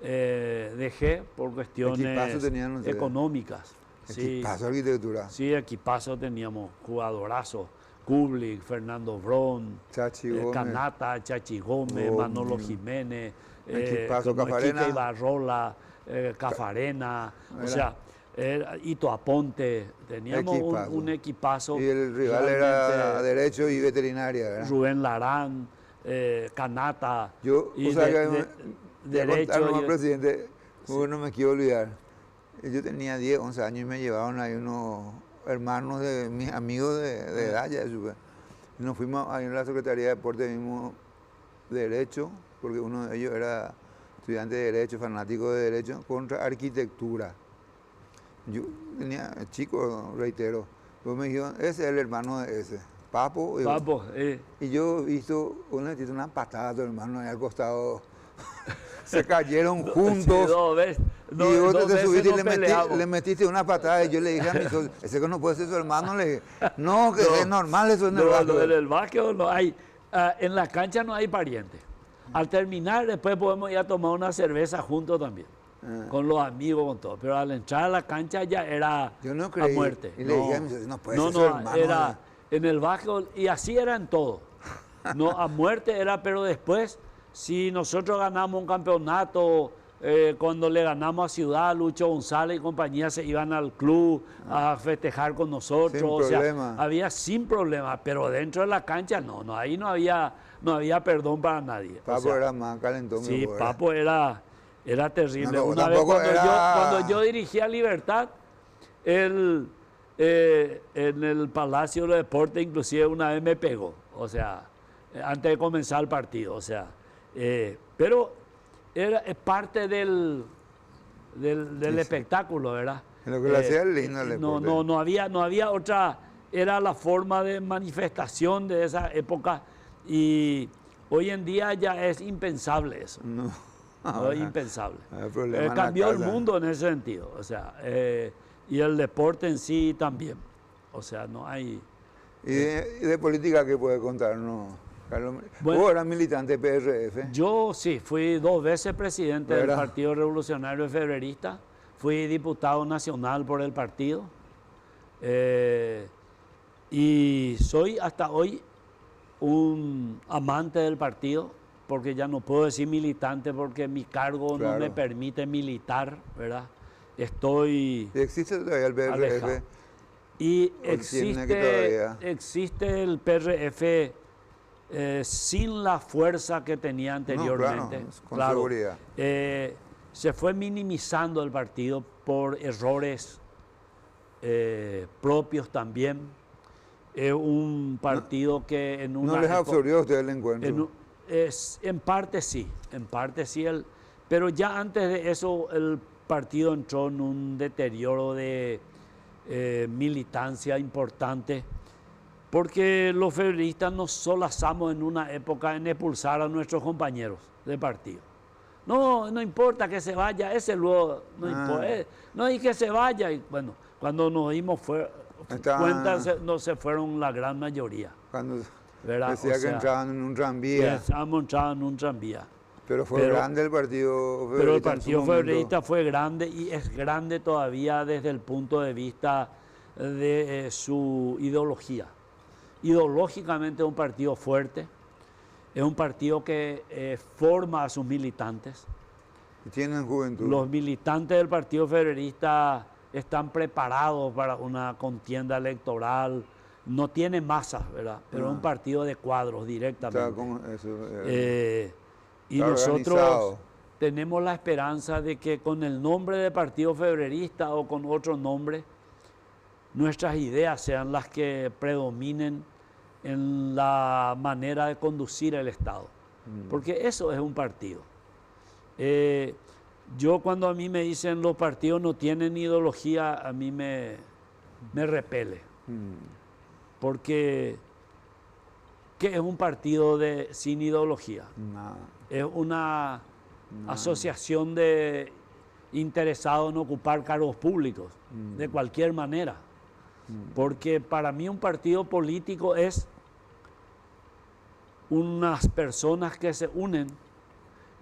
dejé por cuestiones económicas. ¿Equipazo de arquitectura? Sí, equipazo teníamos, jugadorazos. Kublik, Fernando Brón, Canata, Chachi Gómez, Manolo Jiménez, Cafarena, Ibarrola, Cafarena, o sea, Ito Aponte, teníamos un equipazo. Y el rival era Derecho y Veterinaria, ¿verdad? Rubén Larán, Canata. Derecho. Presidente, no me quiero olvidar. Yo tenía 10, 11 años y me llevaron ahí unos hermanos de mis amigos de edad ya. Y nos fuimos ahí en la Secretaría de Deportes, mismo Derecho, porque uno de ellos era estudiante de Derecho, fanático de Derecho, contra Arquitectura. Yo tenía chico, reitero, pues me dijeron, ese es el hermano de ese, Papo. Y yo he visto, una patada a tu hermano ahí al costado. Se cayeron juntos. Y vos te subiste y le metiste una patada. Y yo le dije a mi socio, ese que no puede ser su hermano. Le dije, no, que es normal eso en el básquetbol. En el básquetbol no hay, en la cancha no hay parientes. Al terminar, después podemos ir a tomar una cerveza juntos también. Con los amigos, con todo. Pero al entrar a la cancha ya era a muerte. Y le dije a mi socio, no puede ser su hermano. Era en el básquetbol, y así era en todo. No, a muerte era, pero después... Si nosotros ganamos un campeonato, cuando le ganamos a Ciudad, Lucho González y compañía se iban al club a festejar con nosotros. Sin problema. Había sin problema, pero dentro de la cancha no ahí no había perdón para nadie. Papo era más calentón. Sí, Papo era terrible. Una vez cuando yo dirigía Libertad, en el Palacio de los Deportes, inclusive una vez me pegó, o sea, antes de comenzar el partido, o sea. Pero es parte del espectáculo, ¿verdad? Lo que le hacía el lindo el deporte. No había otra, era la forma de manifestación de esa época y hoy en día ya es impensable eso. No. impensable. Problema Cambió el mundo en ese sentido, o sea, y el deporte en sí también, o sea, no hay... ¿Y de política qué puede contarnos, Carlos? Bueno, ¿Vos eras militante PRF? Yo sí, fui 2 veces presidente del Partido Revolucionario Febrerista, fui diputado nacional por el partido, y soy hasta hoy un amante del partido, porque ya no puedo decir militante porque mi cargo no me permite militar, ¿verdad? ¿Y existe todavía el PRF? Alejado. Y existe el PRF sin la fuerza que tenía anteriormente. No, claro, con seguridad. Se fue minimizando el partido por errores propios también. Es un partido que en una... ¿No les absorbió a usted el encuentro? En parte sí, pero ya antes de eso el partido entró en un deterioro de militancia importante, porque los febreristas nos solazamos en una época en expulsar a nuestros compañeros de partido. No importa que se vaya, ese luego, no hay que se vaya. Y bueno, cuando nos dimos cuenta, no se fueron la gran mayoría. Cuando ¿verdad? decía que entraban en un tranvía. Estábamos entrando en un tranvía. Pero fue grande el partido febrerista. Pero el partido febrerista fue grande y es grande todavía desde el punto de vista de su ideología. Ideológicamente es un partido fuerte, es un partido que forma a sus militantes. Y tienen juventud. Los militantes del partido febrerista están preparados para una contienda electoral. No tiene masas, ¿verdad? Pero es un partido de cuadros directamente. Y nosotros tenemos la esperanza de que con el nombre de Partido Febrerista o con otro nombre, nuestras ideas sean las que predominen en la manera de conducir el Estado. Porque eso es un partido. Yo cuando a mí me dicen los partidos no tienen ideología, a mí me repele. Porque ¿qué es un partido sin ideología? Es una asociación de interesados en ocupar cargos públicos, de cualquier manera. Porque para mí un partido político es unas personas que se unen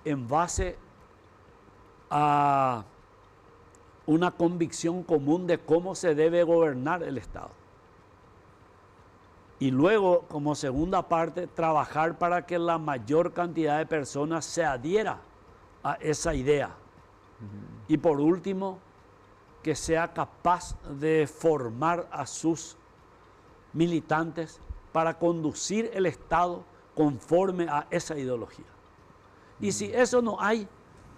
en base a una convicción común de cómo se debe gobernar el Estado. Y luego, como segunda parte, trabajar para que la mayor cantidad de personas se adhiera a esa idea. Y por último, que sea capaz de formar a sus militantes para conducir el Estado conforme a esa ideología. Y si eso no hay,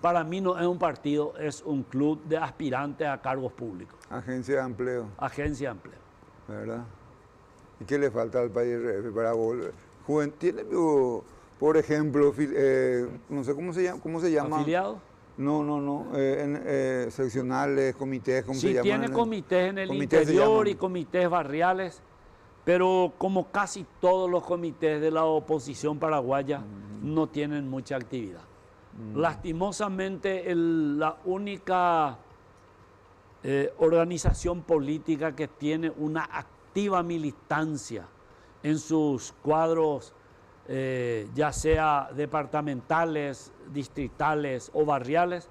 para mí no es un partido, es un club de aspirantes a cargos públicos. Agencia de empleo. Agencia de empleo. ¿Verdad? ¿Y qué le falta al país para volver? ¿Tiene, por ejemplo, no sé cómo se llama? ¿Afiliados? No. Seccionales, comités, ¿cómo se llaman? Sí, tiene comités en el interior y comités barriales, pero como casi todos los comités de la oposición paraguaya no tienen mucha actividad. Lastimosamente, la única organización política que tiene una activa militancia en sus cuadros, ya sea departamentales, distritales o barriales,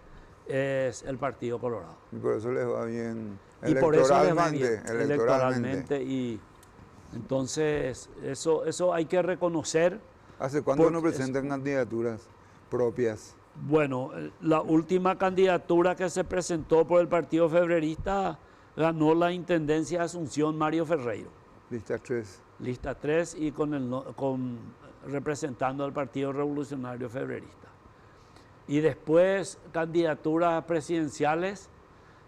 es el Partido Colorado. Y por eso les va bien y por eso les va bien electoralmente. Y entonces eso hay que reconocer. ¿Hace cuánto no presentan candidaturas propias? Bueno, la última candidatura que se presentó por el Partido Febrerista ganó la Intendencia de Asunción Mario Ferreiro. Lista 3. Lista 3 y representando al Partido Revolucionario Febrerista. Y después candidaturas presidenciales,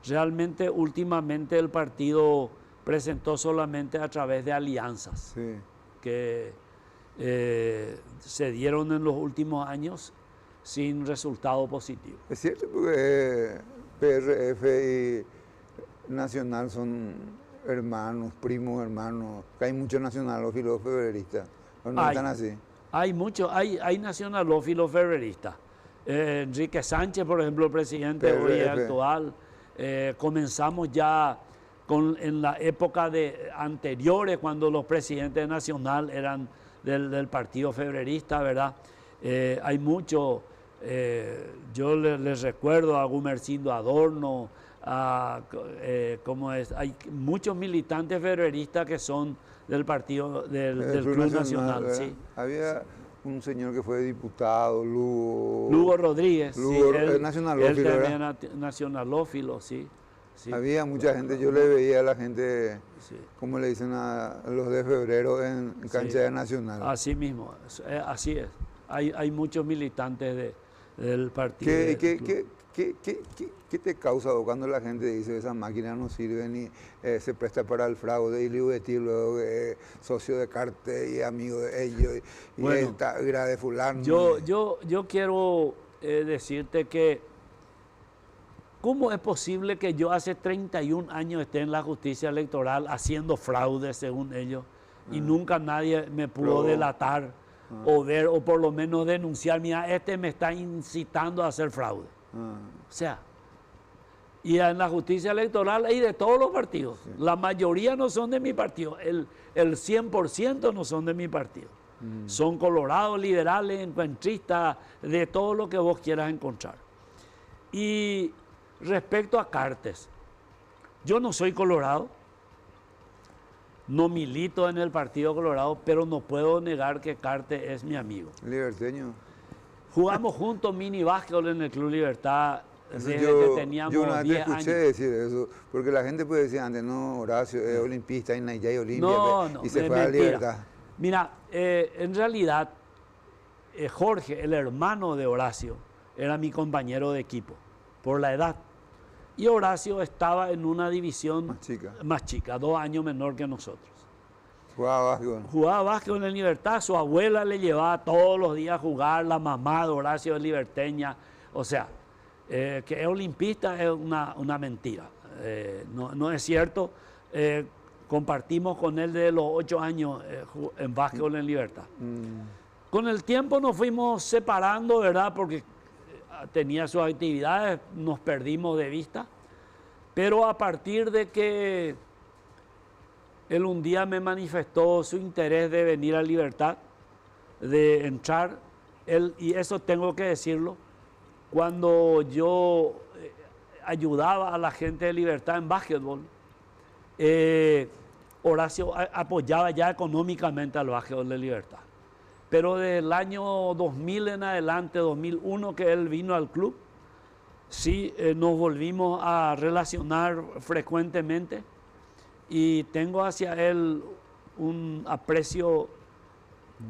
realmente últimamente el partido presentó solamente a través de alianzas que se dieron en los últimos años sin resultado positivo. Es cierto, porque PRF y Nacional son hermanos, primos hermanos, que hay muchos nacionalófilos febreristas, ¿no están así? Hay muchos, hay nacionalófilos febreristas, Enrique Sánchez, por ejemplo, el presidente hoy actual. Comenzamos ya en la época anteriores, cuando los presidentes nacional eran del Partido Febrerista, ¿verdad? Hay mucho, yo les recuerdo a Gumersindo Adorno, hay muchos militantes febreristas que son del partido, del Club Nacional. Sí. Había un señor que fue diputado, Lugo Rodríguez, Lugo, sí, él también nacionalófilo, sí. Sí, había mucha gente, yo le veía a la gente, sí, como le dicen a los de febrero en cancha de Nacional. Así mismo, así es. Hay muchos militantes del partido. ¿Qué te causa cuando la gente dice esas máquinas no sirven y se presta para el fraude y luego socio de Cártel y amigo de ellos y bueno, era de fulano? Yo quiero decirte que ¿cómo es posible que yo hace 31 años esté en la justicia electoral haciendo fraude según ellos y nunca nadie me pudo delatar o ver o por lo menos denunciar, mira, este me está incitando a hacer fraude? O sea, y en la justicia electoral hay de todos los partidos. Sí. La mayoría no son de mi partido, el 100% no son de mi partido. Son colorados, liberales, encuentristas, de todo lo que vos quieras encontrar. Y respecto a Cartes, yo no soy colorado, no milito en el Partido Colorado, pero no puedo negar que Cartes es mi amigo. Liberteño. Jugamos juntos mini básquetbol en el Club Libertad desde que teníamos 10 años. Yo una vez te escuché decir eso, porque la gente puede decir antes, no, Horacio es olimpista, y Nayay Olimpia, no, y se fue a la Libertad. Mira, en realidad, Jorge, el hermano de Horacio, era mi compañero de equipo, por la edad. Y Horacio estaba en una división más chica, 2 años menor que nosotros. Jugaba básquetbol en el Libertad, su abuela le llevaba todos los días a jugar, la mamá de Horacio es liberteña. O sea, que es olimpista es una mentira, no es cierto. Compartimos con él desde los 8 años en básquetbol en Libertad. Con el tiempo nos fuimos separando, ¿verdad? Porque tenía sus actividades, nos perdimos de vista, pero a partir de que él un día me manifestó su interés de venir a Libertad, de entrar, y eso tengo que decirlo, cuando yo ayudaba a la gente de Libertad en básquetbol, Horacio apoyaba ya económicamente al básquetbol de Libertad. Pero desde el año 2000 en adelante, 2001 que él vino al club, sí nos volvimos a relacionar frecuentemente y tengo hacia él un aprecio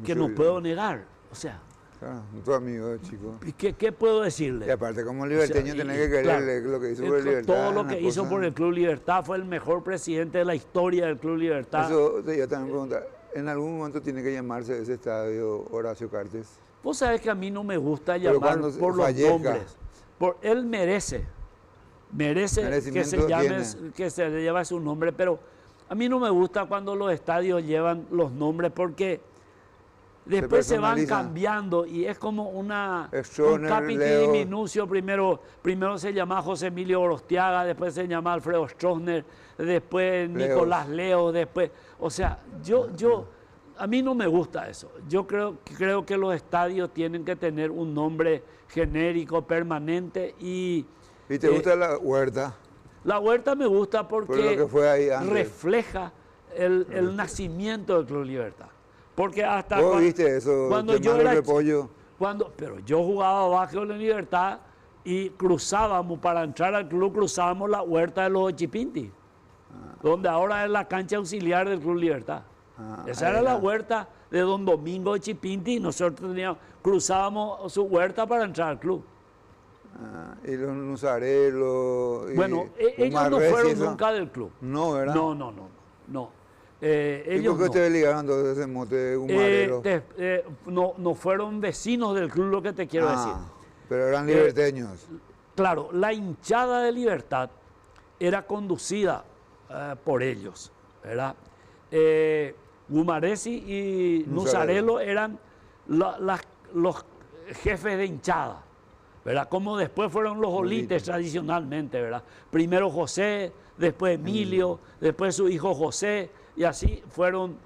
que no puedo negar. O sea, claro, tu amigo, chico. ¿Qué puedo decirle? Y aparte, como liberteño, tenés que querer lo que hizo por el Libertad. Todo lo que hizo por el Club Libertad, fue el mejor presidente de la historia del Club Libertad. Eso te iba a también preguntar. ¿En algún momento tiene que llamarse ese estadio Horacio Cartes? Vos sabés que a mí no me gusta llamar por los nombres. Él merece que se le lleve su nombre, pero a mí no me gusta cuando los estadios llevan los nombres porque después se van cambiando y es como un capiti diminucio. Primero se llama José Emilio Gorostiaga, después se llama Alfredo Stroessner, después Nicolás Leo, después... O sea, a mí no me gusta eso. Yo creo que los estadios tienen que tener un nombre genérico, permanente y... ¿Y te gusta la Huerta? La Huerta me gusta porque lo que fue ahí antes. Refleja el nacimiento del Club Libertad. Porque hasta ¿Vos viste eso? Cuando yo era pero yo jugaba básquetbol en Libertad y cruzábamos, para entrar al club, cruzábamos la Huerta de los Ochipinti, donde ahora es la cancha auxiliar del Club Libertad. Esa era la huerta de don Domingo Ochipinti y nosotros cruzábamos su huerta para entrar al club. Y los Nuzarelos... Bueno, ellos no fueron nunca del club. No, ¿verdad? No. ¿Y por qué ustedes ligaron de ese mote de Humarelo? No fueron vecinos del club, lo que te quiero decir. Pero eran liberteños. Claro, la hinchada de Libertad era conducida por ellos, ¿verdad? Gumaresi y Nuzarelo eran los jefes de hinchada. ¿verdad? Como después fueron los Olites tradicionalmente, ¿verdad? Primero José, después Emilio, después su hijo José, y así fueron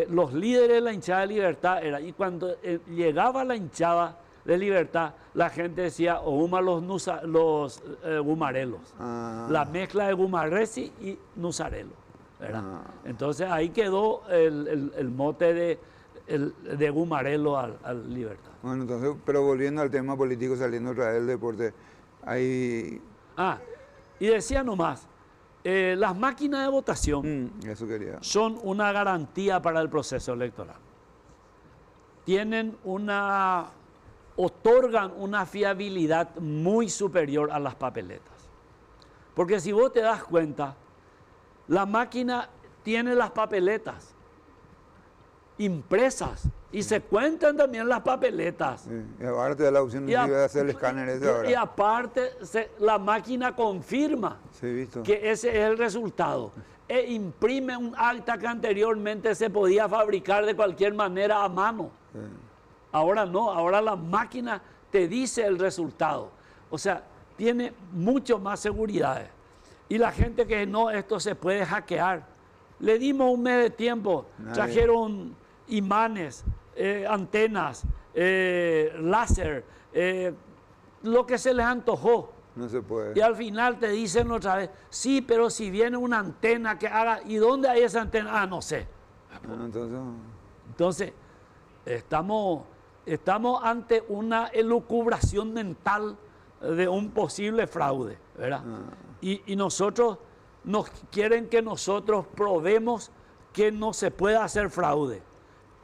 los líderes de la hinchada de Libertad. Y cuando llegaba la hinchada de Libertad, la gente decía Ohuma los gumarelos. La mezcla de gumarresi y nusarelo, ¿verdad? Entonces ahí quedó el mote de gumarelo al Libertad. Bueno, entonces, pero volviendo al tema político, saliendo otra vez del deporte, hay... Y decía nomás, las máquinas de votación eso quería. son una garantía para el proceso electoral. Otorgan una fiabilidad muy superior a las papeletas. Porque si vos te das cuenta, la máquina tiene las papeletas impresas y se cuentan también las papeletas. Y ahora te da la opción de hacer el escáner ese ahora. Y aparte, la máquina confirma que ese es el resultado. E imprime un acta que anteriormente se podía fabricar de cualquier manera a mano. Ahora no, ahora la máquina te dice el resultado. O sea, tiene mucho más seguridad. Y la gente que no, esto se puede hackear. Le dimos un mes de tiempo, trajeron imanes, antenas, láser, lo que se les antojó. No se puede. Y al final te dicen otra vez, sí, pero si viene una antena que haga, ¿y dónde hay esa antena? No sé. Entonces, estamos ante una elucubración mental de un posible fraude, ¿verdad? Y nosotros nos quieren que nosotros probemos que no se puede hacer fraude.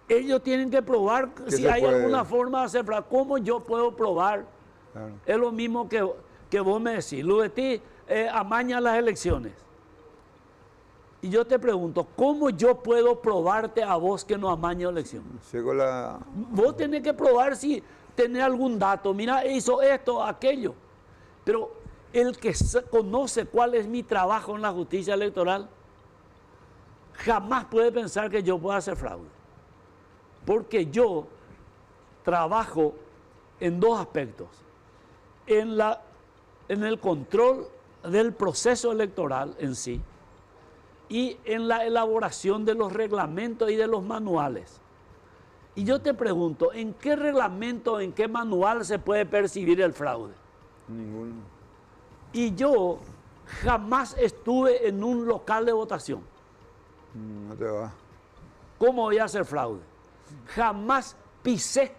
Ellos tienen que probar si hay alguna forma de hacer fraude. ¿Cómo yo puedo probar? Claro. Es lo mismo que vos me decís. Lubetti amaña las elecciones. Y yo te pregunto, ¿cómo yo puedo probarte a vos que no amaño elecciones? Vos tenés que probar si tenés algún dato. Mira, hizo esto, aquello. Pero el que conoce cuál es mi trabajo en la justicia electoral, jamás puede pensar que yo pueda hacer fraude. Porque yo trabajo en dos aspectos. En el control del proceso electoral en sí y en la elaboración de los reglamentos y de los manuales. Y yo te pregunto, ¿en qué reglamento, en qué manual se puede percibir el fraude? Ninguno. Y yo jamás estuve en un local de votación. No te va. ¿Cómo voy a hacer fraude? Jamás pisé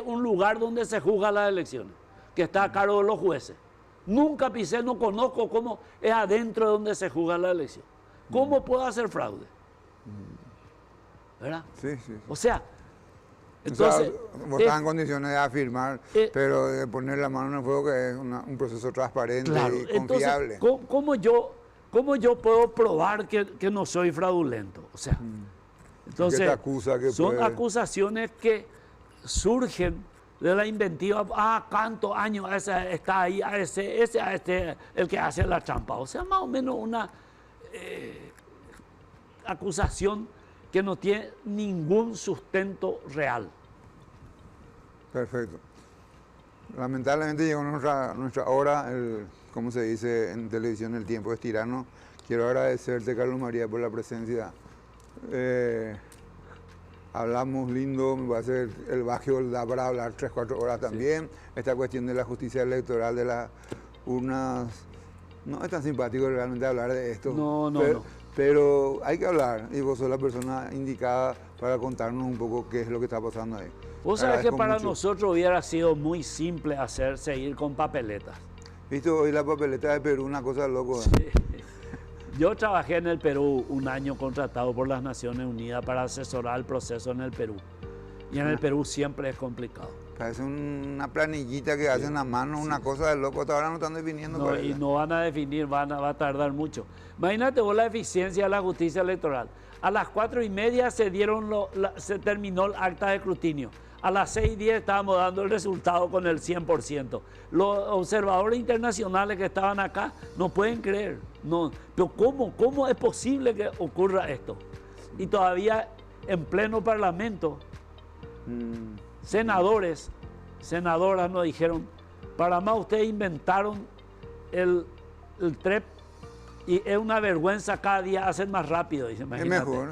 un lugar donde se juzgan las elecciones, que está a cargo de los jueces. Nunca pisé, no conozco cómo es adentro de donde se juzga la elección. ¿Cómo puedo hacer fraude? ¿Verdad? Sí. O sea, entonces... vos estás en condiciones de afirmar, pero de poner la mano en el fuego, que es un proceso transparente y confiable. Entonces, ¿cómo yo puedo probar que no soy fraudulento? O sea, entonces, ¿qué te acusa que son acusaciones que surgen de la inventiva. ¿Cuántos años está ahí el que hace la trampa? O sea, más o menos una acusación que no tiene ningún sustento real. Perfecto. Lamentablemente llegó nuestra hora, como se dice en televisión, el tiempo es tirano. Quiero agradecerte, Carlos María, por la presencia. Hablamos lindo, me va a hacer el Bajío da para hablar 3-4 horas también. Sí. Esta cuestión de la justicia electoral, de las urnas, no es tan simpático realmente hablar de esto. No. Pero hay que hablar, y vos sos la persona indicada para contarnos un poco qué es lo que está pasando ahí. Vos sabés que para nosotros hubiera sido muy simple seguir con papeletas. ¿Viste? Hoy la papeleta de Perú, una cosa loca. Sí. Yo trabajé en el Perú un año contratado por las Naciones Unidas para asesorar el proceso en el Perú. Y en el Perú siempre es complicado. Parece una planillita que hacen a mano, una cosa de loco. Hasta ahora no están definiendo. No, y no van a definir, va a tardar mucho. Imagínate vos la eficiencia de la justicia electoral. A las 4:30 se terminó el acta de escrutinio. A las 6:10 estábamos dando el resultado con el 100%. Los observadores internacionales que estaban acá no pueden creer. No, pero ¿cómo es posible que ocurra esto? Y todavía en pleno parlamento, senadores senadoras nos dijeron, Paraná, ustedes inventaron el TREP y es una vergüenza cada día hacer más rápido. Dice, es mejor.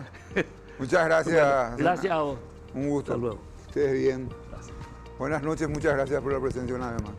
Muchas gracias. Bueno, gracias a vos. Un gusto. Hasta luego. Ustedes bien. Gracias. Buenas noches, muchas gracias por la presencia una vez más.